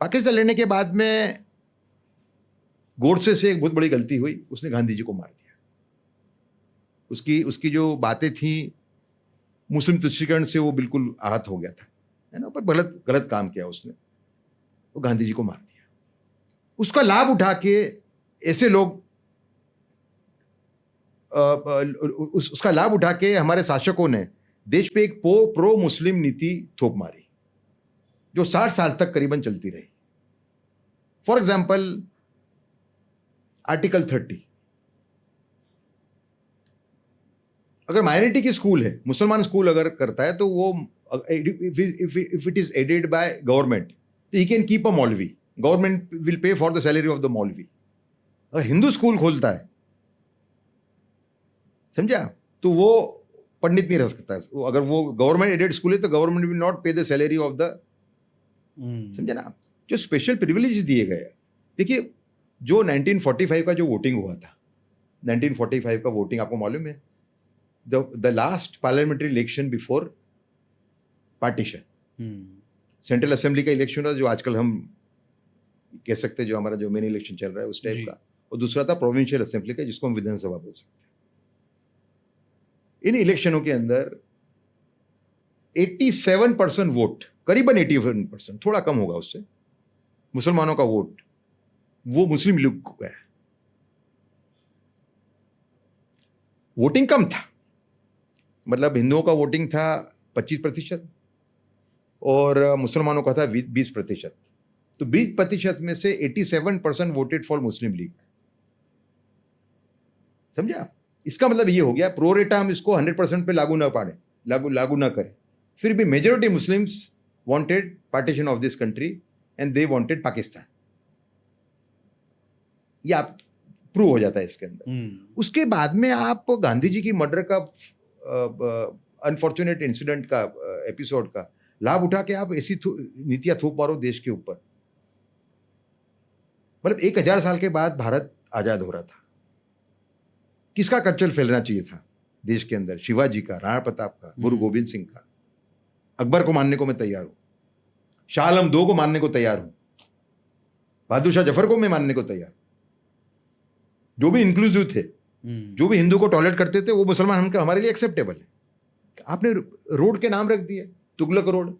पाकिस्तान लेने के बाद में गोडसे से एक बहुत बड़ी गलती हुई, उसने गांधी जी को मार दिया। उसकी जो बातें थी मुस्लिम तुष्टीकरण से वो बिल्कुल आहत हो गया था, है ना, पर गलत काम किया उसने, वो गांधी जी को मार दिया। उसका लाभ उठा के ऐसे लोग उसका लाभ उठा के हमारे शासकों ने देश पे एक प्रो मुस्लिम नीति थोप मारी, जो 60 साल तक करीबन चलती रही। फॉर एग्जाम्पल आर्टिकल 30, अगर माइनॉरिटी की स्कूल है, मुसलमान स्कूल अगर करता है, तो वो if it is aided by government, तो he can keep a maulvi, government will pay for the salary of the maulvi. अगर हिंदू स्कूल खोलता है, समझा, तो वो पंडित नहीं रह सकता है। अगर वो गवर्नमेंट एडेड स्कूल है तो गवर्नमेंट विल नॉट पे द सैलरी ऑफ द, समझा ना, जो स्पेशल प्रिविलेज दिए गए। देखिए, जो 1945 का जो वोटिंग हुआ था, 1945 का वोटिंग आपको मालूम है, the last parliamentary election before partition, central assembly का इलेक्शन था, जो आजकल हम कह सकते हैं जो हमारा जो मेन इलेक्शन चल रहा है उस टाइप का, और दूसरा था प्रोविंशियल असेंबली का, जिसको हम विधानसभा बोल सकते हैं। इन इलेक्शनों के अंदर 87% वोट, करीबन 87%, थोड़ा कम होगा उससे, मुसलमानों का वोट वो मुस्लिम लीग को गया। वोटिंग कम था, मतलब हिंदुओं का वोटिंग था 25% और मुसलमानों का था 20%। तो 20% में से 87% वोटेड फॉर मुस्लिम लीग, समझा। इसका मतलब ये हो गया, प्रोरेटा हम इसको 100% पे लागू ना करें, फिर भी majority Muslims wanted partition of this country and they wanted Pakistan. ये आप प्रूव हो जाता है इसके अंदर। उसके बाद में आप गांधी जी की मर्डर का अनफॉर्चुनेट इंसिडेंट का एपिसोड का लाभ उठा के आप ऐसी नीतियां थोप मारो देश के ऊपर। मतलब 1000 साल के बाद भारत आजाद हो रहा था, किसका कल्चर फैलना चाहिए था देश के अंदर? शिवाजी का, राणा प्रताप का, गुरु गोविंद सिंह का। अकबर को मानने को मैं तैयार हूं, शाह आलम 2 को मानने को तैयार हूं, बहादुर शाह जफर को मैं मानने को तैयार। जो भी इंक्लूसिव थे, जो भी हिंदू को टॉलरेट करते थे, वो मुसलमान हमके हमारे लिए एक्सेप्टेबल है। आपने रोड के नाम रख दिए, तुगलक रोड,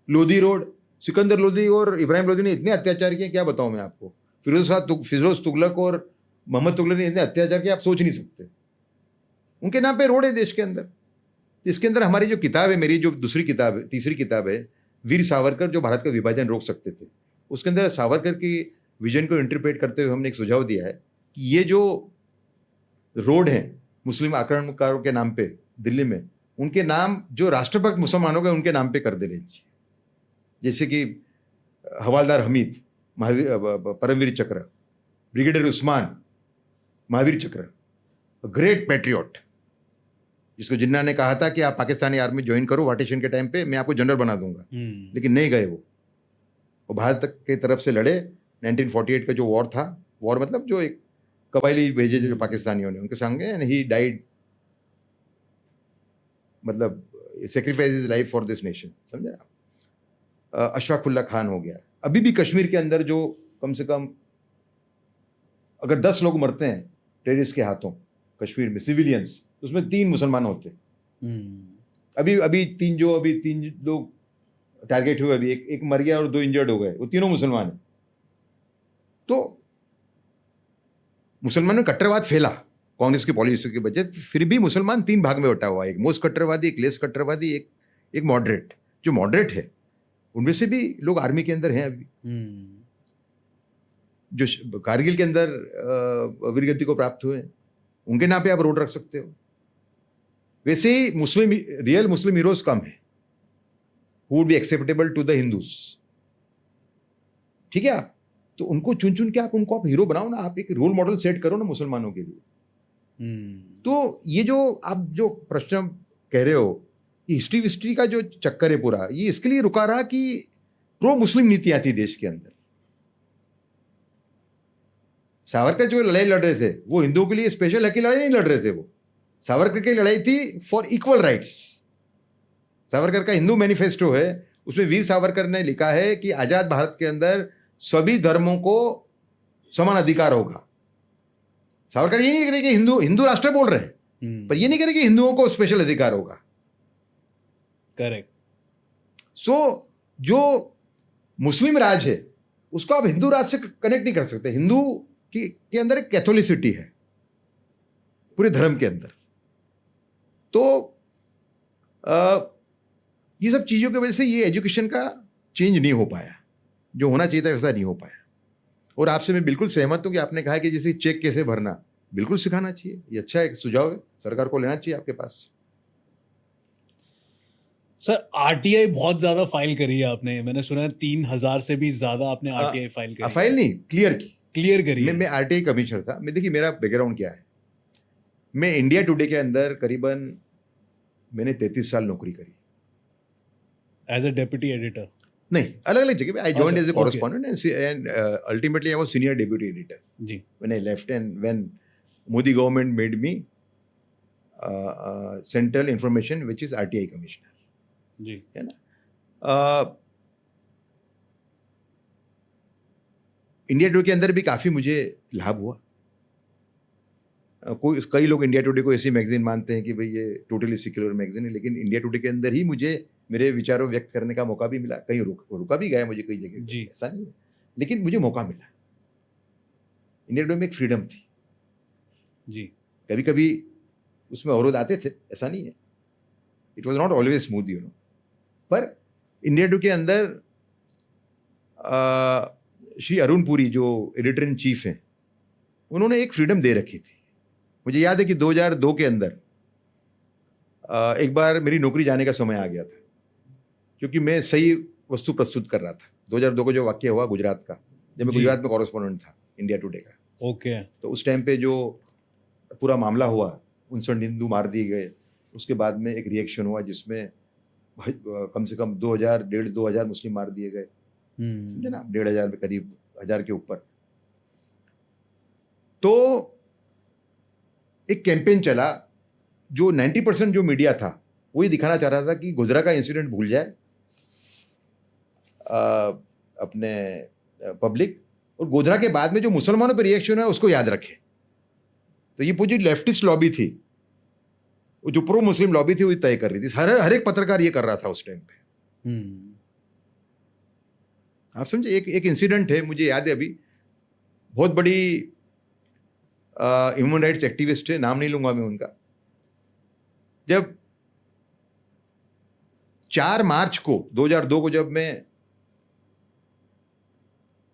लोधी रोड। सिकंदर लोधी और इब्राहिम लोधी ने इतने अत्याचार किए, क्या बताऊं मैं आपको। फिरोज तुगलक और मोहम्मद तुगलक ने इतने अत्याचार किए, आप सोच नहीं सकते। उनके नाम पे रोड है देश के अंदर। इसके अंदर हमारी जो किताब है, मेरी जो तीसरी किताब है, वीर सावरकर जो भारत का विभाजन रोक सकते थे, उसके अंदर सावरकर की विजन को इंटरप्रेट करते हुए हमने एक सुझाव दिया है कि ये जो रोड है मुस्लिम आक्रमणकारों के नाम पे दिल्ली में, उनके नाम जो राष्ट्रभक्त मुसलमानों के उनके नाम पे कर देने चाहिए। जैसे कि हवालदार हमीद, परमवीर चक्र, ब्रिगेडियर उस्मान, महावीर चक्र, ग्रेट पैट्रियट, जिसको जिन्ना ने कहा था कि आप पाकिस्तानी आर्मी ज्वाइन करो पार्टीशन के टाइम पे, मैं आपको जनरल बना दूंगा। लेकिन नहीं गए वो भारत की तरफ से लड़े। 1948 का जो वॉर था, वॉर मतलब जो एक कबायली भेजे जो पाकिस्तानियों ने उनके संग, एंड ही डाइड, मतलब sacrifice his life for this nation, समझे आप। अशफाकुल्ला खान हो गया। अभी भी कश्मीर के अंदर जो कम से कम अगर 10 लोग मरते हैं टेररिस्ट के हाथों कश्मीर में, सिविलियंस, उसमें 3 मुसलमान होते। अभी 3 लोग टारगेट हुए, अभी एक मर गया और 2 इंजर्ड हो गए, वो तीनों मुसलमान हैं। तो मुसलमानों में कट्टरवाद फैला कांग्रेस की पॉलिसी की वजह, फिर भी मुसलमान 3 भाग में बटा हुआ है, एक मोस्ट कट्टरवादी, एक लेस कट्टरवादी, एक मॉडरेट। जो मॉडरेट है उनमें से भी लोग आर्मी के अंदर हैं अभी, जो कारगिल के अंदर वीरगति को प्राप्त हुए, उनके नाम पे आप रोड रख सकते हो। वैसे ही रियल मुस्लिम हीरोज कम है, who would be acceptable to the Hindus। ठीक है, आप तो उनको चुन के आप हीरो बनाओ ना, आप एक रोल मॉडल सेट करो ना मुसलमानों के लिए। तो ये जो आप जो प्रश्न कह रहे हो, हिस्ट्री का जो चक्कर है पूरा, ये इसके लिए रुका रहा कि प्रो मुस्लिम नीतियां थी देश के अंदर। सावरकर जो लड़ाई लड़ रहे थे, वो हिंदुओं के लिए स्पेशल हक की लड़ाई नहीं लड़ रहे थे, वो सावरकर की लड़ाई थी फॉर इक्वल राइट्स। सावरकर का हिंदू मैनिफेस्टो है, उसमें वीर सावरकर ने लिखा है कि आजाद भारत के अंदर सभी धर्मों को समान अधिकार होगा। सावरकर ये नहीं कह रहे कि हिंदू राष्ट्र बोल रहे हैं, पर ये नहीं कह रहे कि हिंदुओं को स्पेशल अधिकार होगा। करेक्ट। सो जो मुस्लिम राज है उसको आप हिंदू राज से कनेक्ट नहीं कर सकते। हिंदू के अंदर एक कैथोलिसिटी है पूरे धर्म के अंदर। तो ये सब चीजों की वजह से ये एजुकेशन का चेंज नहीं हो पाया, जो होना चाहिए था वैसा नहीं हो पाया। और आपसे मैं बिल्कुल सहमत हूं कि आपने कहा कि जैसे चेक कैसे भरना, बिल्कुल सिखाना चाहिए। ये अच्छा एक सुझाव है, सरकार को लेना चाहिए आपके पास। सर आरटीआई बहुत ज्यादा फाइल करी है आपने, मैंने सुना है 3000 से भी ज्यादा आपने आरटीआई फाइल करी। फाइल नहीं, क्लियर करी। मैं आरटीआई कमिश्नर था। मैं देखिए मेरा बैकग्राउंड क्या है, मैं इंडिया टुडे के अंदर करीबन मैंने 33 साल नौकरी करी एज अ डेप्यूटी एडिटर। नहीं, अलग अलग जगह पे। I joined as a correspondent and ultimately I was senior deputy editor जी when I left and when Modi government made me central information which is RTI commissioner जी, है ना। इंडिया टुडे के अंदर भी काफी मुझे लाभ हुआ। कई लोग इंडिया टुडे को ऐसी मैगजीन मानते हैं कि भाई ये टोटली सेक्युलर मैगजीन है, लेकिन इंडिया टुडे के अंदर ही मुझे मेरे विचारों व्यक्त करने का मौका भी मिला। कहीं रुका भी गया मुझे कई जगह, ऐसा नहीं है, लेकिन मुझे मौका मिला। इंडिया टुडे में एक फ्रीडम थी जी। कभी कभी उसमें अवरोध आते थे, ऐसा नहीं है, it was not always smooth, you know. पर इंडिया टुडे के अंदर श्री अरुण पुरी जो एडिटर इन चीफ हैं, उन्होंने एक फ्रीडम दे रखी थी। मुझे याद है कि 2002 के अंदर एक बार मेरी नौकरी जाने का समय आ गया था, क्योंकि मैं सही वस्तु प्रस्तुत कर रहा था। 2002 को जो वाक्य हुआ गुजरात का, जब मैं गुजरात में कॉरेस्पॉन्डेंट था इंडिया टुडे का, ओके। तो उस टाइम पे जो पूरा मामला हुआ, 59 हिंदू मार दिए गए, उसके बाद में एक रिएक्शन हुआ जिसमें कम से कम 2000 मुस्लिम मार दिए गए, समझे ना, 1500 में करीब 1000 के ऊपर। तो एक कैंपेन चला जो 90% जो मीडिया था वही दिखाना चाह रहा था कि गोधरा का इंसिडेंट भूल जाए अपने पब्लिक, और गोधरा के बाद में जो मुसलमानों पर रिएक्शन है उसको याद रखे। तो ये पूरी लेफ्टिस्ट लॉबी थी, वो जो प्रो मुस्लिम लॉबी थी वो तय कर रही थी। हर एक पत्रकार ये कर रहा था उस टाइम पे। आप समझे, एक इंसिडेंट है, मुझे याद है अभी, बहुत बड़ी ह्यूमन राइट्स एक्टिविस्ट है, नाम नहीं लूंगा मैं उनका। जब 4 मार्च को 2002 को जब मैं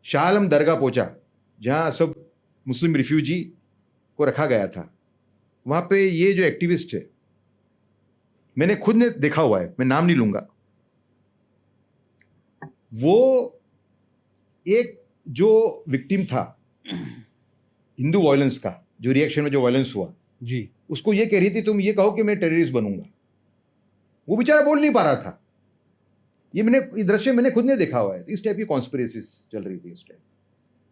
शाह आलम दरगाह पहुंचा, जहां सब मुस्लिम रिफ्यूजी को रखा गया था, वहां पे ये जो एक्टिविस्ट है, मैंने खुद ने देखा हुआ है, मैं नाम नहीं लूंगा, वो एक जो विक्टिम था हिंदू वायलेंस का, जो रिएक्शन में जो वायलेंस हुआ जी, उसको ये कह रही थी तुम ये कहो कि मैं टेररिस्ट बनूंगा। वो बेचारा बोल नहीं पा रहा था। ये दृश्य मैंने खुद ने देखा हुआ है। इस टाइप की कॉन्स्पिरेसीज चल रही थी उस टाइम।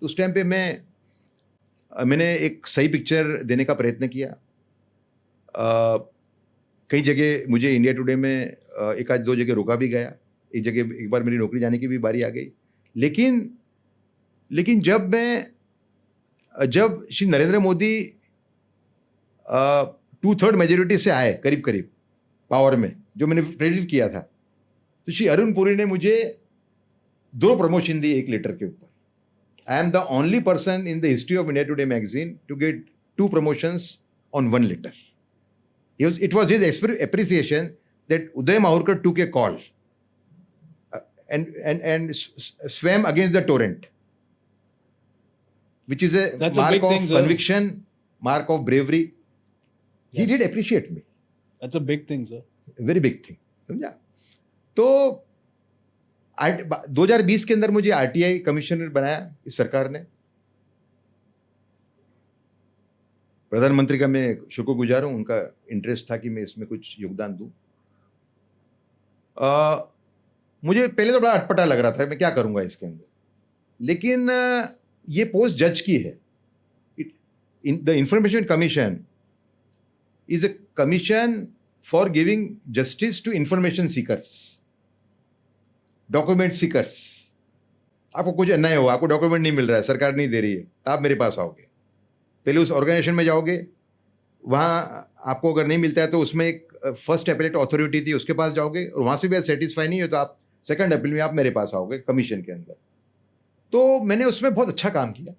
तो उस टाइम पे मैंने एक सही पिक्चर देने का प्रयत्न किया। कई जगह मुझे इंडिया टुडे में एक आध 2 जगह रोका भी गया। एक बार मेरी नौकरी जाने की भी बारी आ गई। लेकिन जब श्री नरेंद्र मोदी 2/3 मेजोरिटी से आए करीब करीब पावर में, जो मैंने प्रेडिक्ट किया था, तो श्री अरुण पुरी ने मुझे 2 प्रमोशन दी एक लेटर के ऊपर। I am the only person in the history of India Today magazine to get 2 promotions on 1 letter. It was his appreciation that Uday Mahurkar took a call and swam against the torrent, which is a mark of conviction, mark of bravery. He did appreciate me. That's a big thing, sir. A very big thing. समझा? तो 2020 के अंदर मुझे RTI commissioner बनाया इस सरकार ने। प्रधानमंत्री का मैं शुक्रगुजार हूं, उनका इंटरेस्ट था कि मैं इसमें कुछ योगदान दूं। मुझे पहले तो बड़ा अटपटा लग रहा था, मैं क्या करूंगा इसके अंदर, लेकिन ये पोस्ट जज की है। The information commission is a commission for giving justice to information seekers, document seekers. आपको कुछ अन्याय हुआ, आपको डॉक्यूमेंट नहीं मिल रहा है, सरकार नहीं दे रही है, आप मेरे पास आओगे, पहले उस ऑर्गेनाइजेशन में जाओगे, वहाँ आपको अगर नहीं मिलता है तो उसमें एक फर्स्ट अपीलेट अथॉरिटी थी, उसके पास जाओगे, और वहाँ से भी सेटिस्फाई नहीं हो तो आप सेकंड अपील में आप मेरे पास आओगे कमीशन के अंदर। तो मैंने उसमें बहुत अच्छा काम किया।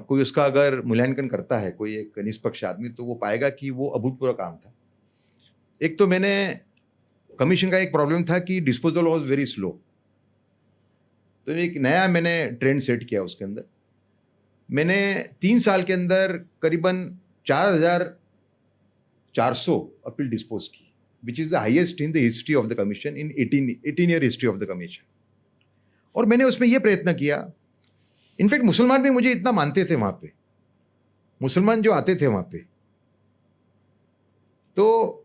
कोई उसका अगर मूल्यांकन करता है, कोई एक निष्पक्ष आदमी, तो वो पाएगा कि वो अभूतपूर्व काम था। एक तो मैंने कमीशन का एक प्रॉब्लम था कि डिस्पोजल वॉज वेरी स्लो, तो एक नया मैंने ट्रेंड सेट किया उसके अंदर। मैंने 3 साल के अंदर करीबन 4400 अपील डिस्पोज की, which is the highest in the history of the commission, in 18 year history of the commission. और मैंने उसमें यह प्रयत्न किया, इनफैक्ट मुसलमान भी मुझे इतना मानते थे वहां पे, मुसलमान जो आते थे वहां पे, तो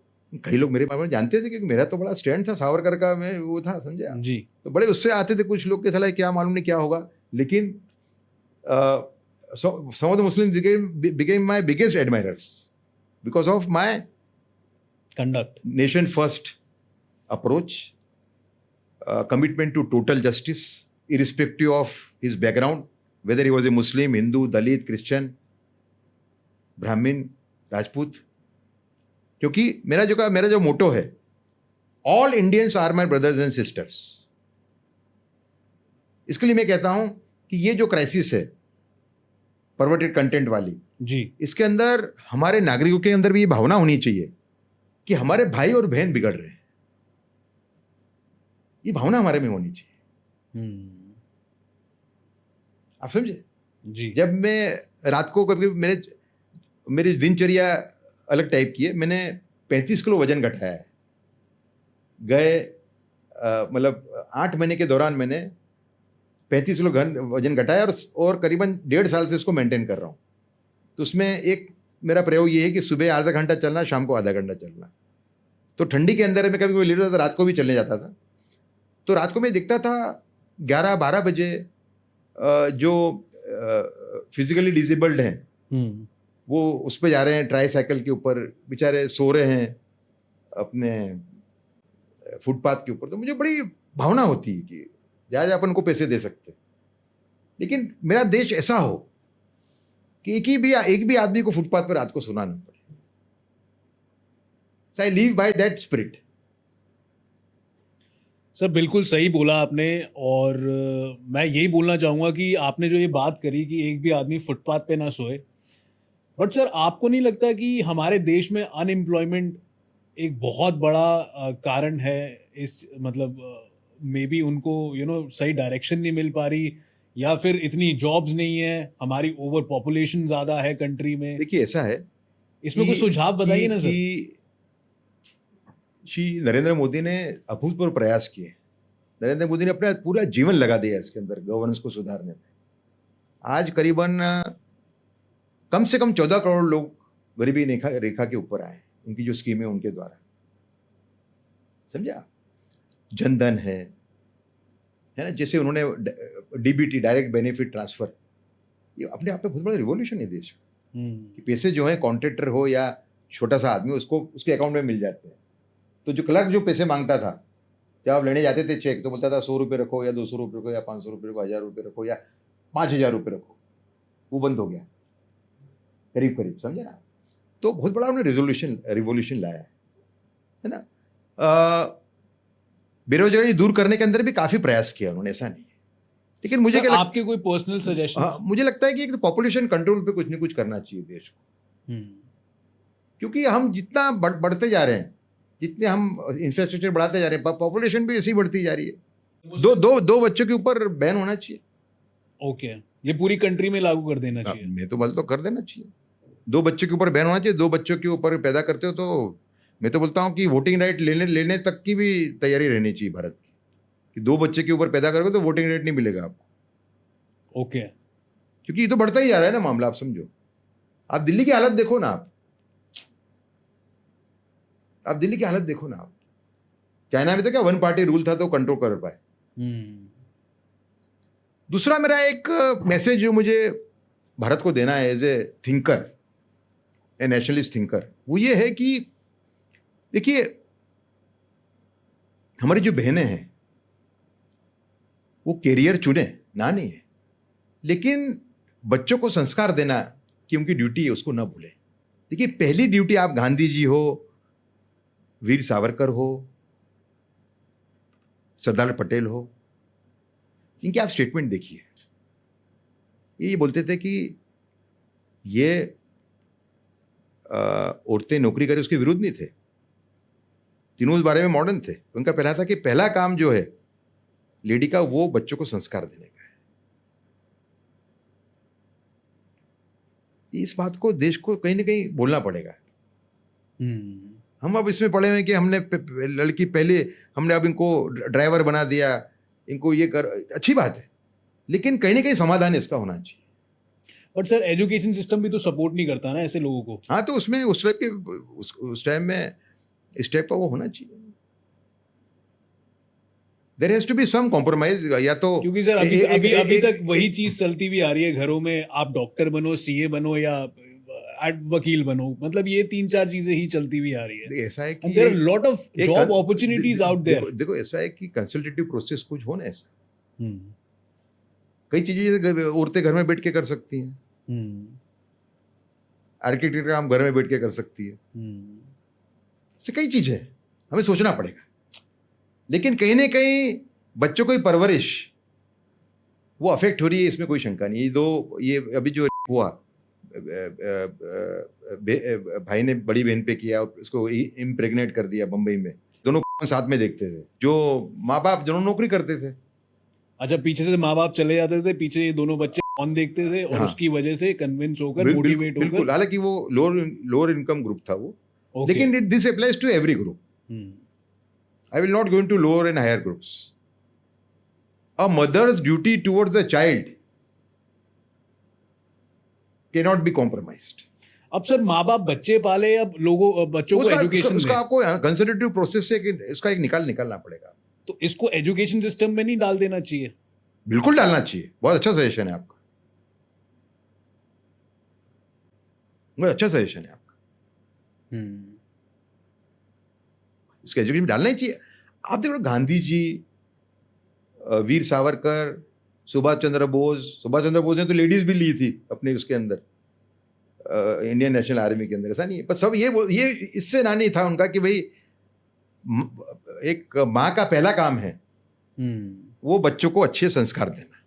कई लोग मेरे बारे में जानते थे क्योंकि मेरा तो बड़ा स्टैंड था, सावरकर का मैं वो था, समझे जी। तो बड़े उससे आते थे कुछ लोग के सलाह, क्या मालूम नहीं क्या होगा, लेकिन some of the Muslims became my biggest admirers because of my conduct, nation first approach, commitment to total justice irrespective of his background, whether he was a Muslim, Hindu, Dalit, Christian, Brahmin, Rajput. क्योंकि मेरा जो मोटो है, all Indians are my brothers and sisters. इसके लिए मैं कहता हूं कि ये जो क्राइसिस है परवर्टेड कंटेंट वाली जी, इसके अंदर हमारे नागरिकों के अंदर भी ये भावना होनी चाहिए कि हमारे भाई और बहन बिगड़ रहे हैं, ये भावना हमारे में होनी चाहिए। आप समझे जी। जब मैं रात को कभी मेरी दिनचर्या अलग टाइप की है, मैंने 35 किलो वजन घटाया है, मतलब 8 महीने के दौरान मैंने 35 किलो वजन घटाया, और करीबन 1.5 साल से इसको मेंटेन कर रहा हूँ। तो उसमें एक मेरा प्रयोग ये है कि सुबह आधा घंटा चलना, शाम को आधा घंटा चलना। तो ठंडी के अंदर में कभी कभी लेट होता था, रात को भी चलने जाता था। तो रात को मैं देखता था 11-12 बजे जो फिजिकली डिसेबल्ड हैं वो उस पर जा रहे हैं, ट्राई साइकिल के ऊपर बेचारे सो रहे हैं अपने फुटपाथ के ऊपर। तो मुझे बड़ी भावना होती है कि जहाँ अपन को पैसे दे सकते, लेकिन मेरा देश ऐसा हो कि एक भी आदमी को फुटपाथ पर रात को सोना ना पड़े। So I live by that spirit. Sir बिल्कुल सही बोला आपने। और मैं यही बोलना चाहूँगा कि आपने जो ये बात करी कि एक भी आदमी फुटपाथ पे ना सोए, बट सर आपको नहीं लगता कि हमारे देश में अनएम्प्लॉयमेंट एक बहुत बड़ा कारण है? इस मतलब मे बी उनको सही डायरेक्शन नहीं मिल पा रही, या फिर इतनी जॉब्स नहीं है, हमारी ओवर पॉपुलेशन ज़्यादा है कंट्री में। देखिए ऐसा है, इसमें कुछ सुझाव बताइए ना सर। श्री नरेंद्र मोदी ने अभूतपूर्व प्रयास किए। नरेंद्र मोदी ने अपना पूरा जीवन लगा दिया इसके अंदर गवर्नेंस को सुधारने में। आज करीबन कम से कम 14 करोड़ लोग गरीबी रेखा के ऊपर आए, उनकी जो स्कीम है उनके द्वारा, समझा। जनधन है ना, जैसे उन्होंने डीबीटी, डायरेक्ट बेनिफिट ट्रांसफर, ये अपने आप में बहुत बड़ा रिवॉल्यूशन है देश का। कि पैसे जो है कॉन्ट्रैक्टर हो या छोटा सा आदमी, उसको उसके अकाउंट में मिल जाते हैं। तो जो क्लर्क जो पैसे मांगता था, जब आप लेने जाते थे चेक, तो बोलता था 100 रुपये रखो या 200 रुपये रखो या 500 रुपये रखो, 1000 रुपये रखो या 5000 रुपये रखो, वो बंद हो गया करीब करीब, समझे ना। तो बहुत बड़ा उन्होंने रिवोल्यूशन लाया है ना। बेरोजगारी दूर करने के अंदर भी काफी प्रयास किया उन्होंने, ऐसा नहीं है। लेकिन मुझे क्या आपके कोई पर्सनल सजेशन? मुझे लगता है कि एक तो पॉपुलेशन कंट्रोल पे कुछ न कुछ करना चाहिए देश को। क्योंकि हम जितना बढ़ते जा रहे हैं, जितने हम इंफ्रास्ट्रक्चर बढ़ाते जा रहे हैं, पॉपुलेशन भी ऐसी बढ़ती जा रही है। दो बच्चों के ऊपर बैन होना चाहिए। ओके, ये पूरी कंट्री में लागू कर देना चाहिए। मैं तो बोलता हूँ कर देना चाहिए। 2 बच्चों के ऊपर बैन होना चाहिए। 2 बच्चों के ऊपर पैदा करते हो तो मैं तो बोलता हूँ कि वोटिंग राइट लेने तक की भी तैयारी रहनी चाहिए भारत की, कि 2 बच्चे के ऊपर पैदा करोगे तो वोटिंग राइट नहीं मिलेगा आपको। ओके, क्योंकि ये तो बढ़ता ही जा रहा है ना मामला, आप समझो। आप दिल्ली की हालत देखो ना, आप दिल्ली की हालत देखो ना। आप चाइना में तो क्या 1 पार्टी रूल था तो कंट्रोल कर पाए। दूसरा मेरा एक मैसेज जो मुझे भारत को देना है as a thinker, a nationalist thinker, वो ये है कि देखिए हमारी जो बहनें हैं वो कैरियर चुने ना नहीं है, लेकिन बच्चों को संस्कार देना कि उनकी ड्यूटी है उसको ना भूलें। देखिए पहली ड्यूटी, आप गांधी जी हो, वीर सावरकर हो, सरदार पटेल हो, इनके आप स्टेटमेंट देखिए। ये बोलते थे कि ये औरतें नौकरी करें उसके विरुद्ध नहीं थे, तीनों उस बारे में मॉडर्न थे। उनका पहला था कि पहला काम जो है लेडी का वो बच्चों को संस्कार देने का है। इस बात को देश को कहीं ना कहीं बोलना पड़ेगा। हम अब इसमें पड़े हुए कि हमने लड़की पहले, हमने अब इनको ड्राइवर बना दिया, इनको ये कर, अच्छी बात है, लेकिन कहीं ना कहीं समाधान इसका होना चाहिए। बट सर एजुकेशन सिस्टम भी तो सपोर्ट नहीं करता ना ऐसे लोगों को। हाँ, तो उसमें उस टाइम में इस टाइप का वो होना चाहिए। There has to be some compromise, या तो क्योंकि सर अभी तक वही चीज चलती भी आ रही है घरों में, आप डॉक्टर बनो, सीए बनो या वकील बनो, मतलब ये 3-4 चीजें ही चलती भी आ रही है। ऐसा है कि there are lot of job opportunities out there. देखो ऐसा है कि कंसल्टेटिव प्रोसेस कुछ हो ना, ऐसा कई चीजें औरतें घर में बैठ के कर सकती हैं। आर्किटेक्ट का काम घर में बैठ के कर सकती है। ऐसे कई चीजें हमें सोचना पड़ेगा। लेकिन कहीं ना कहीं बच्चों की परवरिश वो अफेक्ट हो रही है, इसमें कोई शंका नहीं। ये अभी जो हुआ, भाई ने बड़ी बहन पे किया और उसको इम्प्रेग्नेट कर दिया बंबई में, दोनों साथ में देखते थे, जो माँ बाप दोनों नौकरी करते थे। अच्छा, पीछे से माँ बाप चले जाते थे, पीछे ये दोनों बच्चे ऑन देखते थे और उसकी वजह से कन्विंस होकर, मोटिवेट होकर। बिल्कुल, हालांकि वो लोअर इनकम ग्रुप था वो, लेकिन this applies to every group. I will not go into lower and higher groups. A mother's duty towards a child cannot be compromised. अब सर माँ बाप बच्चे पाले, अब लोगों बच्चों को उसका एजुकेशन उसका दे, आपको कंसर्वेटिव प्रोसेस से उसका एक निकालना पड़ेगा। तो इसको एजुकेशन सिस्टम में नहीं डाल देना चाहिए? बिल्कुल डालना चाहिए, बहुत अच्छा सजेशन है आपका, बहुत अच्छा सजेशन है आपका। इसके एजुकेशन में डालना ही चाहिए। आप देखो गांधी जी, वीर सावरकर, सुभाष चंद्र बोस ने तो लेडीज भी ली थी अपने उसके अंदर, इंडियन नेशनल आर्मी के अंदर। ऐसा नहीं है, पर सब ये इससे ना नहीं था उनका कि भाई एक माँ का पहला काम है वो बच्चों को अच्छे संस्कार देना।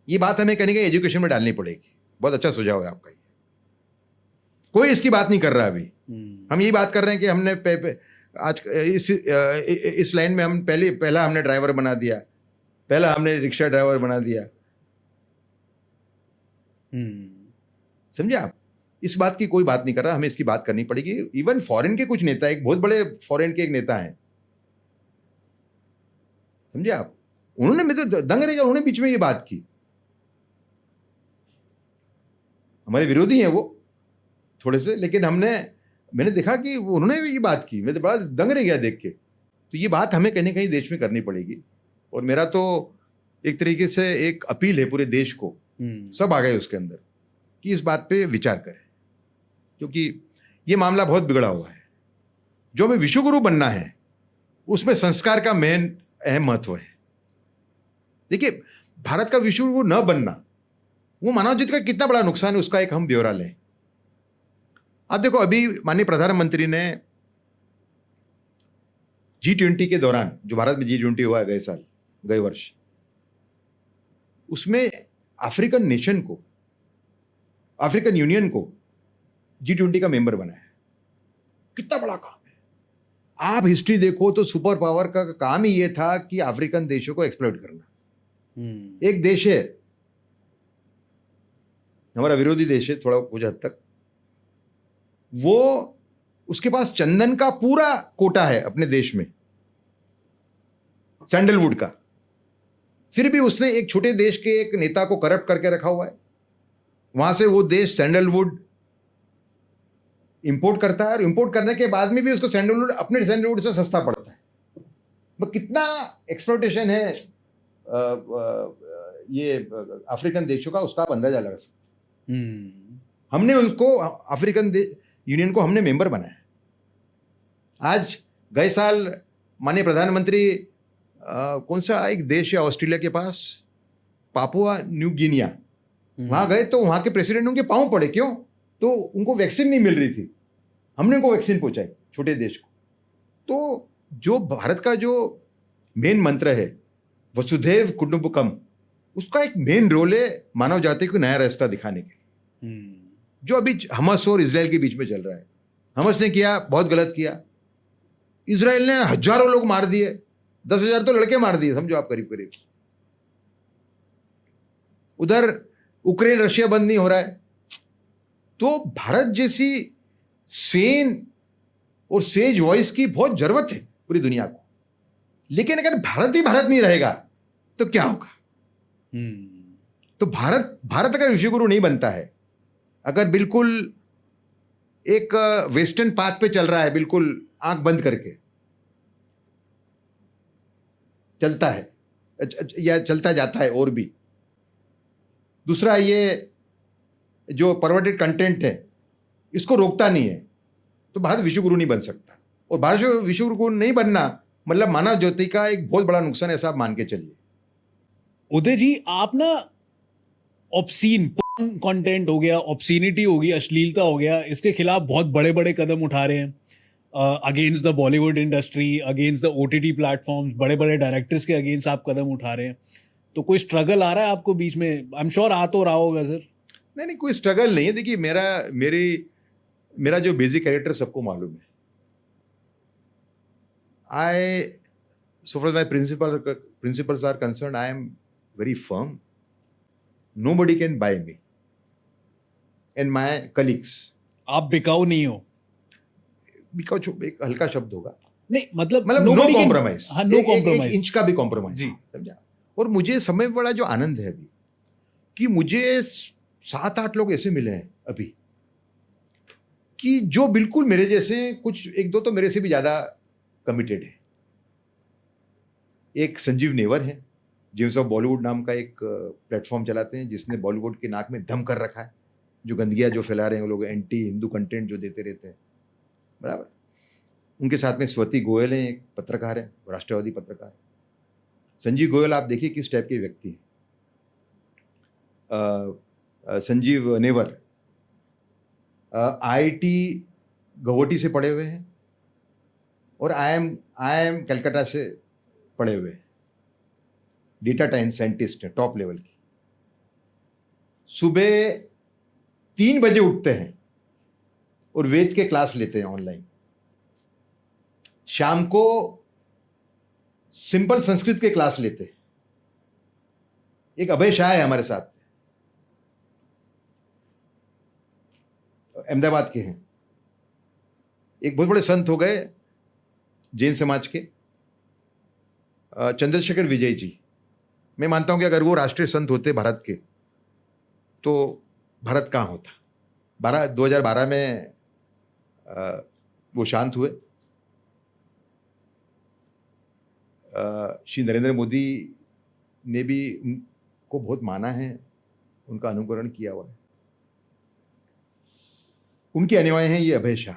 ये बात हमें कहीं एजुकेशन में डालनी पड़ेगी। बहुत अच्छा सुझाव है आपका ये। कोई इसकी बात नहीं कर रहा अभी। हम यही बात कर रहे हैं कि हमने आज इस लाइन में हम पहला हमने ड्राइवर बना दिया, पहला हमने रिक्शा ड्राइवर बना दिया। समझे आप? इस बात की कोई बात नहीं कर रहा, हमें इसकी बात करनी पड़ेगी। इवन फॉरेन के कुछ नेता, एक बहुत बड़े फॉरेन के एक नेता हैं, समझे आप, उन्होंने, मैं तो दंग रह गया, उन्होंने बीच में ये बात की। हमारे विरोधी हैं वो थोड़े से, लेकिन मैंने देखा कि उन्होंने भी ये बात की, मैं तो बड़ा दंग रह गया देख के। तो ये बात हमें कहीं ना कहीं देश में करनी पड़ेगी। और मेरा तो एक तरीके से एक अपील है पूरे देश को, सब आ गए उसके अंदर, कि इस बात पे विचार करें, क्योंकि ये मामला बहुत बिगड़ा हुआ है। जो हमें विश्वगुरु बनना है उसमें संस्कार का मेन अहम महत्व है। देखिए, भारत का विश्वगुरु न बनना वो मानव जाति का कितना बड़ा नुकसान है, उसका एक हम ब्यौरा लें। आप देखो, अभी माननीय प्रधानमंत्री ने G20 के दौरान, जो भारत में G20 हुआ है गए वर्ष, उसमें अफ्रीकन नेशन को, अफ्रीकन यूनियन को G20 का मेंबर बनाया। कितना बड़ा काम है। आप हिस्ट्री देखो तो सुपर पावर का काम ही यह था कि अफ्रीकन देशों को एक्सप्लॉइट करना। एक देश है, हमारा विरोधी देश है थोड़ा कुछ हद तक, वो उसके पास चंदन का पूरा कोटा है अपने देश में, सैंडलवुड का, फिर भी उसने एक छोटे देश के एक नेता को करप्ट करके रखा हुआ है। वहां से वो देश सैंडलवुड इंपोर्ट करता है, और इंपोर्ट करने के बाद में भी उसको सैंडलवुड अपने सैंडलवुड से सस्ता पड़ता है। वो कितना एक्सप्लॉइटेशन है ये अफ्रीकन देशों का, उसका आप अंदाजा लगा सकते। हमने उनको, अफ्रीकन यूनियन को हमने मेंबर बनाया। आज गए साल माननीय प्रधानमंत्री कौन सा एक देश है ऑस्ट्रेलिया के पास, पापुआ न्यू गिनिया, वहां गए तो वहां के प्रेसिडेंट उनके पांव पड़े। क्यों? तो उनको वैक्सीन नहीं मिल रही थी, हमने उनको वैक्सीन पहुंचाई, छोटे देश को। तो जो भारत का जो मेन मंत्र है वसुधैव कुटुंबकम, उसका एक मेन रोल है मानव जाति को नया रास्ता दिखाने के लिए, जो अभी हमास और इजराइल के बीच में चल रहा है। हमास ने किया, बहुत गलत किया। इजराइल ने हजारों लोग मार दिए, 10,000 तो लड़के मार दिए, समझो आप, करीब करीब। उधर यूक्रेन रशिया बंद नहीं हो रहा है। तो भारत जैसी सेन और सेज वॉइस की बहुत जरूरत है पूरी दुनिया को। लेकिन अगर भारत ही भारत नहीं रहेगा तो क्या होगा? तो भारत अगर विश्वगुरु नहीं बनता है, अगर बिल्कुल एक वेस्टर्न पाथ पे चल रहा है, बिल्कुल आंख बंद करके चलता है या चलता जाता है, और भी दूसरा ये जो परवर्टेड कंटेंट है इसको रोकता नहीं है, तो भारत विश्वगुरु नहीं बन सकता। और भारत विश्वगुरु नहीं बनना मतलब मानव जाति का एक बहुत बड़ा नुकसान, ऐसा आप मान के चलिए। उदय जी, आप ना ऑब्सीन कंटेंट हो गया, ऑब्सीनिटी हो गई, अश्लीलता हो गया, इसके खिलाफ बहुत बड़े बड़े कदम उठा रहे हैं against the Bollywood industry, against the OTT platforms, बड़े बड़े डायरेक्टर्स के अगेंस्ट आप कदम उठा रहे हैं। तो कोई स्ट्रगल आ रहा है आपको बीच में? आई एम श्योर आ तो रहा होगा सर। नहीं, कोई स्ट्रगल नहीं है। देखिए, मेरा जो बेसिक कैरेक्टर सबको मालूम है। So far as my principles are concerned, I am very firm. Nobody can buy me and my colleagues. आप बिकाऊ नहीं हो? बिकाऊ एक हल्का शब्द होगा। नहीं, मतलब नो कॉम्प्रोमाइज। हाँ, नो कॉम्प्रोमाइज, एक इंच का भी कॉम्प्रोमाइज जी, समझा। और मुझे समय में बड़ा जो आनंद है अभी, कि मुझे 7-8 लोग ऐसे मिले हैं अभी, कि जो बिल्कुल मेरे जैसे हैं, कुछ एक दो तो मेरे से भी ज़्यादा कमिटेड है। एक संजीव नेवर है, जेम्स ऑफ बॉलीवुड नाम का एक प्लेटफॉर्म चलाते हैं, जिसने बॉलीवुड के नाक में दम कर रखा है। जो गंदगियाँ जो फैला रहे हैं वो लोग, एंटी हिंदू कंटेंट जो देते रहते हैं, बराबर। उनके साथ में स्वती गोयल हैं, एक पत्रकार है, राष्ट्रवादी पत्रकार। संजीव गोयल आप देखिए किस टाइप के व्यक्ति हैं। संजीव नेवर आईआईटी गुवाहाटी से पढ़े हुए हैं और आई एम कलकत्ता से पढ़े हुए हैं। डेटा साइंटिस्ट है टॉप लेवल की। सुबह 3 बजे उठते हैं और वेद के क्लास लेते हैं ऑनलाइन। शाम को सिंपल संस्कृत के क्लास लेते हैं। एक अभय शाह है हमारे साथ, अहमदाबाद के हैं, एक बहुत बड़े संत हो गए जैन समाज के, चंद्रशेखर विजय जी। मैं मानता हूं कि अगर वो राष्ट्रीय संत होते भारत के तो भारत कहाँ होता। 2012 में वो शांत हुए। श्री नरेंद्र मोदी ने भी उनको बहुत माना है, उनका अनुकरण किया हुआ है। उनके अनुयायी हैं ये अभय शाह।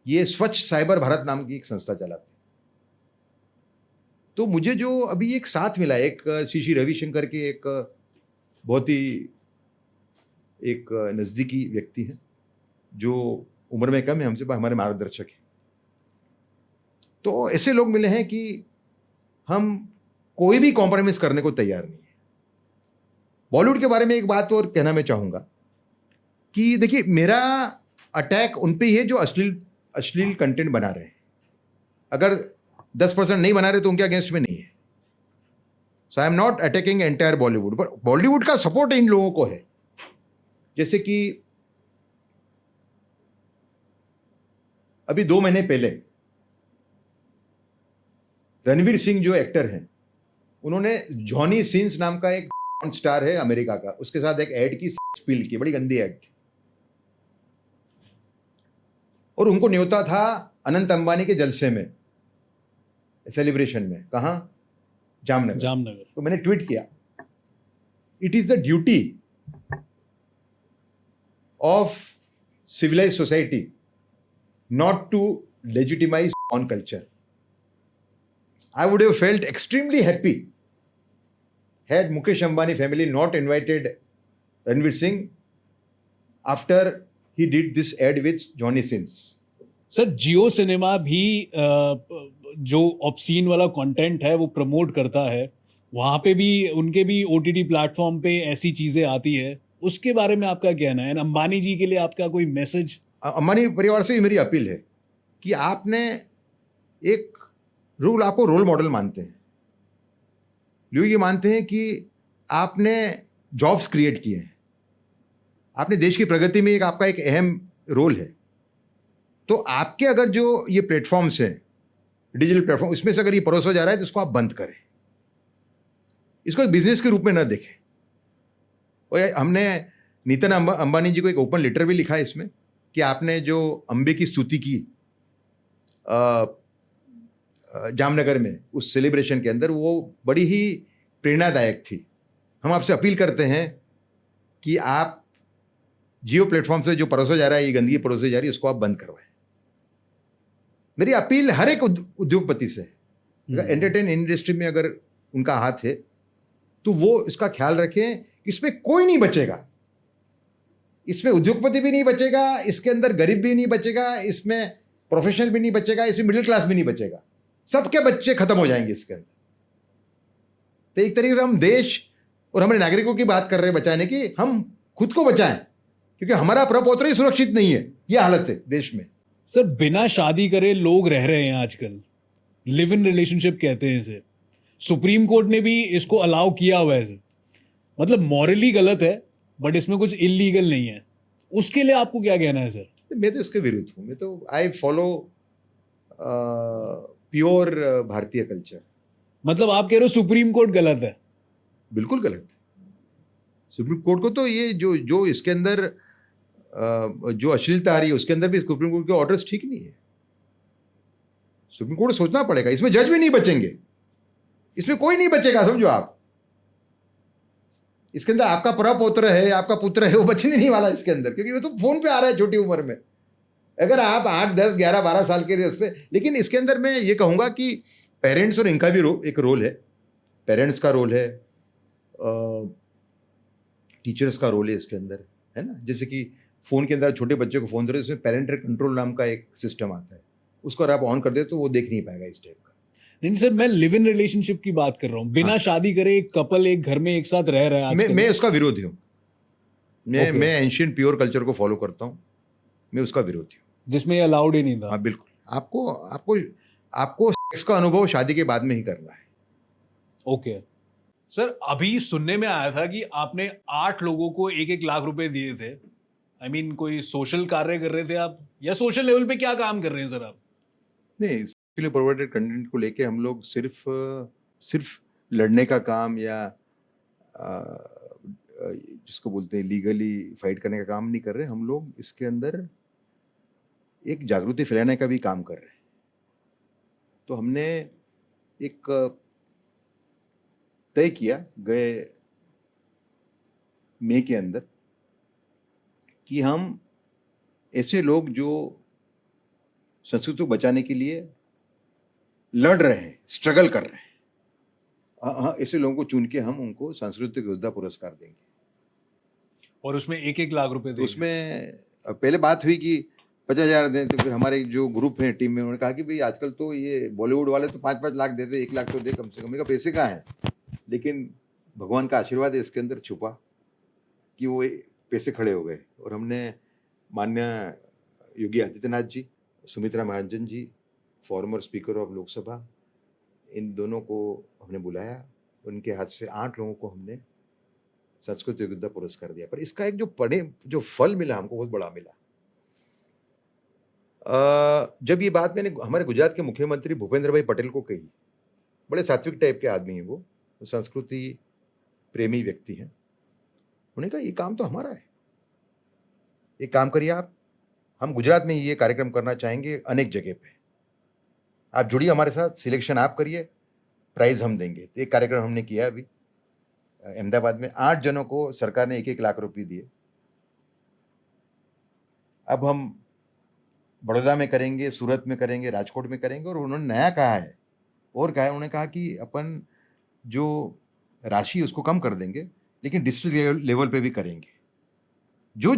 ये स्वच्छ साइबर भारत नाम की एक संस्था चलाते हैं। तो मुझे जो अभी एक साथ मिला, एक श्री रविशंकर के एक बहुत ही एक नज़दीकी व्यक्ति हैं, जो उम्र में कम है हमसे, पर हमारे मार्गदर्शक हैं। तो ऐसे लोग मिले हैं कि हम कोई भी कॉम्प्रोमाइज करने को तैयार नहीं है। बॉलीवुड के बारे में एक बात और कहना मैं चाहूँगा कि देखिए, मेरा अटैक उन पे ही है जो अश्लील कंटेंट बना रहे हैं। अगर 10% नहीं बना रहे तो उनके अगेंस्ट में नहीं है। So I am not attacking entire Bollywood, but Bollywood का सपोर्ट इन लोगों को है। जैसे कि अभी 2 महीने पहले रणवीर सिंह जो एक्टर हैं, उन्होंने जॉनी सिंस नाम का एक स्टार है अमेरिका का, उसके साथ एक ऐड की, स्पिल की, बड़ी गंदी ऐड थी। और उनको न्योता था अनंत अंबानी के जलसे में, सेलिब्रेशन में। कहाँ? जामनगर। तो मैंने ट्वीट किया, it is the duty of civilised society not to legitimise on culture. I would have felt extremely happy had Mukesh Ambani family not invited Ranveer Singh after he did this ad with Johnny Sins. Sir, Jio cinema भी जो obscene वाला content है वो promote करता है। वहाँ पे भी उनके भी OTT प्लेटफॉर्म पे ऐसी चीज़ें आती है। उसके बारे में आपका कहना है? अंबानी जी के लिए आपका कोई मैसेज? अंबानी परिवार से मेरी अपील है कि आपने एक आपको रोल मॉडल मानते हैं, लोग ये मानते हैं कि आपने जॉब्स क्रिएट किए हैं, आपने देश की प्रगति में आपका एक अहम रोल है। तो आपके अगर जो ये प्लेटफॉर्म्स हैं, डिजिटल प्लेटफॉर्म, उसमें से अगर ये परोसा जा रहा है तो इसको आप बंद करें, इसको एक बिजनेस के रूप में ना देखें। और हमने नीतिन अंबानी जी को एक ओपन लेटर भी लिखा है इसमें कि आपने जो अंबे की स्तुति की जामनगर में उस सेलिब्रेशन के अंदर, वो बड़ी ही प्रेरणादायक थी। हम आपसे अपील करते हैं कि आप जियो प्लेटफॉर्म से जो परोसा जा रहा है, ये गंदगी परोसी जा रही है, उसको आप बंद करवाएं। मेरी अपील हर एक उद्योगपति से है। एंटरटेन इंडस्ट्री में अगर उनका हाथ है तो वो इसका ख्याल रखें, इसमें कोई नहीं बचेगा। इसमें उद्योगपति भी नहीं बचेगा, इसके अंदर गरीब भी नहीं बचेगा, इसमें प्रोफेशनल भी नहीं बचेगा, इसमें मिडिल क्लास भी नहीं बचेगा। सबके बच्चे खत्म हो जाएंगे इसके अंदर। तो एक तरीके से हम देश और हमारे नागरिकों की बात कर रहे हैं बचाने की, हम खुद को बचाएं, क्योंकि हमारा प्रपौत्र ही सुरक्षित नहीं है। यह हालत है देश में। सर, बिना शादी करे लोग रह रहे हैं आजकल, लिव इन रिलेशनशिप कहते हैं इसे। सुप्रीम कोर्ट ने भी इसको अलाउ किया हुआ है। मतलब मॉरली गलत है, बट इसमें कुछ इलीगल नहीं है। उसके लिए आपको क्या कहना है सर? मैं तो इसके विरुद्ध हूँ। मैं तो आई फॉलो प्योर भारतीय कल्चर। मतलब आप कह रहे हो सुप्रीम कोर्ट गलत है? बिल्कुल गलत है। सुप्रीम कोर्ट को तो ये जो जो इसके अंदर जो अश्लीलता आ रही है उसके अंदर भी सुप्रीम कोर्ट के ऑर्डर्स ठीक नहीं है। सुप्रीम कोर्ट को सोचना पड़ेगा, इसमें जज भी नहीं बचेंगे, इसमें कोई नहीं बचेगा, समझो आप। इसके अंदर आपका प्रपौत्र है, आपका पुत्र है, वो बचने नहीं वाला इसके अंदर, क्योंकि वो तो फोन पे आ रहा है छोटी उम्र में। अगर आप 8, 10, 11, 12 साल के लिए उस पर, लेकिन इसके अंदर मैं ये कहूंगा कि पेरेंट्स और इनका भी एक रोल है। पेरेंट्स का रोल है, टीचर्स का रोल है इसके अंदर, है ना। जैसे कि फोन के अंदर छोटे बच्चे को फोन दे रहे हैं, उसमें पेरेंटल कंट्रोल नाम का एक सिस्टम आता है, उसको अगर आप ऑन कर दे तो वो देख नहीं पाएगा इस टाइप का। नहीं सर, मैं लिव इन रिलेशनशिप की बात कर रहा हूँ, बिना हाँ। शादी करे एक कपल एक घर में एक साथ रह रहा है मैं उसका विरोधी हूँ। Okay. मैं एंशियंट प्योर कल्चर को फॉलो करता हूँ, मैं उसका विरोधी हूँ। जिसमें ये अलाउड ही नहीं था। हाँ बिल्कुल, आपको आपको आपको सेक्स का अनुभव शादी के बाद में ही करना है। ओके सर, अभी सुनने में आया था कि आपने 8 लोगों को 1-1 लाख रुपए दिए थे। आई मीन कोई सोशल कार्य कर रहे थे आप, या सोशल लेवल पे क्या काम कर रहे हैं सर आप? नहीं, सोशली प्रोवाइडेड कंटेंट को लेके हम लोग सिर्फ लड़ने का काम या जिसको बोलते हैं लीगली फाइट करने का काम नहीं कर रहे। हम लोग इसके अंदर एक जागृति फैलाने का भी काम कर रहे हैं। तो हमने एक तय किया गए मई के अंदर कि हम ऐसे लोग जो संस्कृति को बचाने के लिए लड़ रहे हैं, स्ट्रगल कर रहे हैं, हाँ, ऐसे लोगों को चुन के हम उनको सांस्कृतिक योद्धा पुरस्कार देंगे। और उसमें 1-1 लाख रुपए तो देंगे। उसमें पहले बात हुई कि 50,000 दें, तो फिर हमारे जो ग्रुप है टीम में उन्होंने कहा कि भाई आजकल तो ये बॉलीवुड वाले तो 5-5 लाख देते, 1 लाख तो दे कम से कम। मेरे पैसे कहाँ है, लेकिन भगवान का आशीर्वाद है इसके अंदर छुपा कि वो पैसे खड़े हो गए। और हमने माननीय Yogi Adityanath ji, Sumitra Mahajan ji, farmer speaker of Lok Sabha, इन दोनों को हमने बुलाया, उनके हाथ से 8 लोगों को हमने संस्कृत योद्धा पुरस्कार दिया। पर इसका एक जो फल मिला हमको बहुत बड़ा मिला। जब ये बात मैंने हमारे गुजरात के मुख्यमंत्री भूपेंद्र भाई पटेल को कही, बड़े सात्विक टाइप के आदमी हैं वो संस्कृति प्रेमी व्यक्ति हैं। उन्होंने कहा ये काम तो हमारा है, एक काम करिए आप, हम गुजरात में ये कार्यक्रम करना चाहेंगे अनेक जगह पे, आप जुड़िए हमारे साथ, सिलेक्शन आप करिए, प्राइज हम देंगे। एक कार्यक्रम हमने किया अभी अहमदाबाद में, 8 जनों को सरकार ने 1-1 लाख रुपए दिए। अब हम बड़ौदा में करेंगे, सूरत में करेंगे, राजकोट में करेंगे। और उन्होंने नया कहा है, और कहा है, उन्होंने कहा कि अपन जो राशि उसको कम कर देंगे, लेकिन डिस्ट्रिक्ट लेवल पे भी करेंगे। जो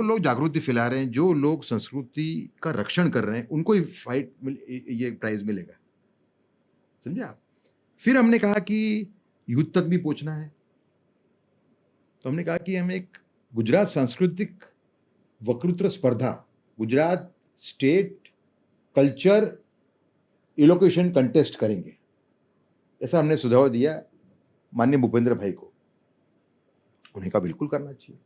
लोग जागृति फैला रहे हैं, जो लोग संस्कृति का रक्षण कर रहे हैं, उनको ही ये प्राइज मिलेगा, समझे आप। फिर हमने कहा कि यूथ तक भी पहुंचना है, तो हमने कहा कि हम एक गुजरात सांस्कृतिक वक्तृत्व स्पर्धा, Gujarat state culture elocution contest करेंगे, ऐसा हमने सुझाव दिया माननीय भूपेंद्र भाई को। उन्हें कहा बिल्कुल करना चाहिए।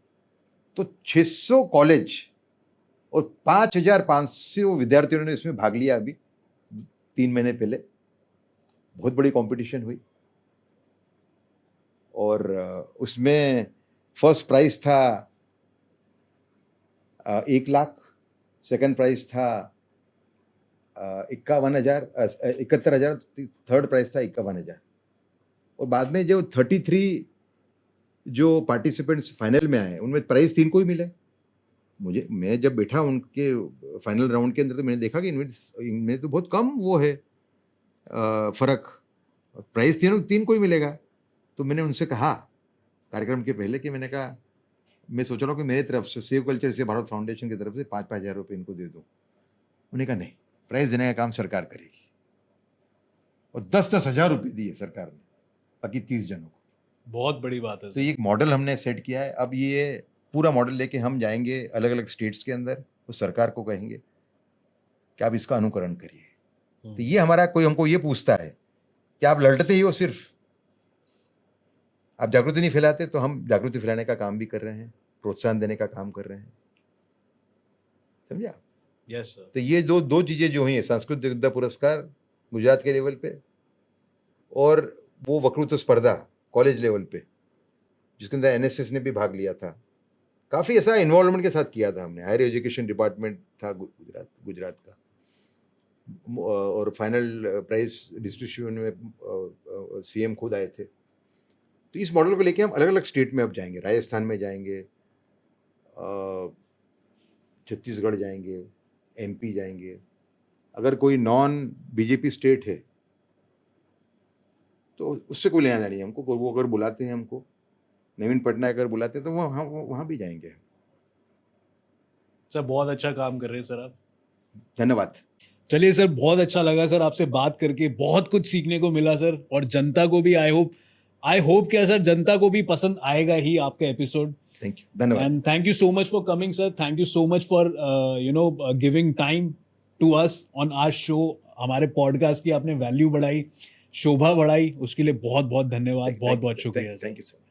तो 600 कॉलेज और 5,500 विद्यार्थियों ने इसमें भाग लिया। अभी 3 महीने पहले बहुत बड़ी कंपटीशन हुई, और उसमें फर्स्ट प्राइज था 1 लाख, सेकंड प्राइज था 71,000, थर्ड प्राइज था 51,000। और बाद में जो 33 जो पार्टिसिपेंट्स फाइनल में आए, उनमें प्राइज 3 को ही मिले। मैं जब बैठा उनके फाइनल राउंड के अंदर, तो मैंने देखा कि इनमें तो बहुत कम वो है फर्क, प्राइज 3 को ही मिलेगा। तो मैंने उनसे कहा कार्यक्रम के पहले कि मैंने कहा मैं सोच रहा हूँ कि मेरी तरफ से सेव कल्चर से भारत फाउंडेशन की तरफ से 5-5 हज़ार रुपये इनको दे दूँ। उन्होंने कहा नहीं, प्राइज देने का काम सरकार करेगी। और 10-10 हज़ार रुपये दिए सरकार ने बाकी 30 जनों को। बहुत बड़ी बात है। तो ये एक मॉडल हमने सेट किया है। अब ये पूरा मॉडल लेके हम जाएंगे अलग अलग स्टेट्स के अंदर, उस सरकार को कहेंगे कि आप इसका अनुकरण करिए। तो ये हमारा, कोई हमको ये पूछता है कि आप लड़ते ही हो, सिर्फ आप जागृति नहीं फैलाते, तो हम जागृति फैलाने का काम भी कर रहे हैं, प्रोत्साहन देने का काम कर रहे हैं, समझा। Yes sir. तो ये दो चीजें जो हुई है, सांस्कृतिक योद्धा पुरस्कार गुजरात के लेवल पे, और वो वक्तृत्व स्पर्धा कॉलेज लेवल पे, जिसके अंदर एनएसएस ने भी भाग लिया था। काफ़ी ऐसा इन्वॉल्वमेंट के साथ किया था हमने। हायर एजुकेशन डिपार्टमेंट था गुजरात का, और फाइनल प्राइज डिस्ट्रीब्यूशन में सीएम खुद आए थे। तो इस मॉडल को लेके हम अलग अलग स्टेट में अब जाएंगे, राजस्थान में जाएंगे, छत्तीसगढ़ जाएंगे, एमपी जाएंगे। अगर कोई नॉन बीजेपी स्टेट है तो उससे कोई लेना नहीं है हमको। वो अगर बुलाते हैं हमको, नवीन पटनायक अगर बुलाते हैं तो वहाँ भी जाएंगे। सर बहुत अच्छा काम कर रहे हैं सर आप। धन्यवाद। चलिए सर, बहुत अच्छा लगा सर आपसे बात करके, बहुत कुछ सीखने को मिला सर, और जनता को भी आई होप क्या सर, जनता को भी पसंद आएगा ही आपका एपिसोड। थैंक यू, धन्यवाद। And thank you so much for coming sir, thank you so much for giving time to us on our show. हमारे पॉडकास्ट की आपने वैल्यू बढ़ाई, शोभा बढ़ाई, उसके लिए बहुत बहुत धन्यवाद, बहुत बहुत शुक्रिया सर। Thank you sir.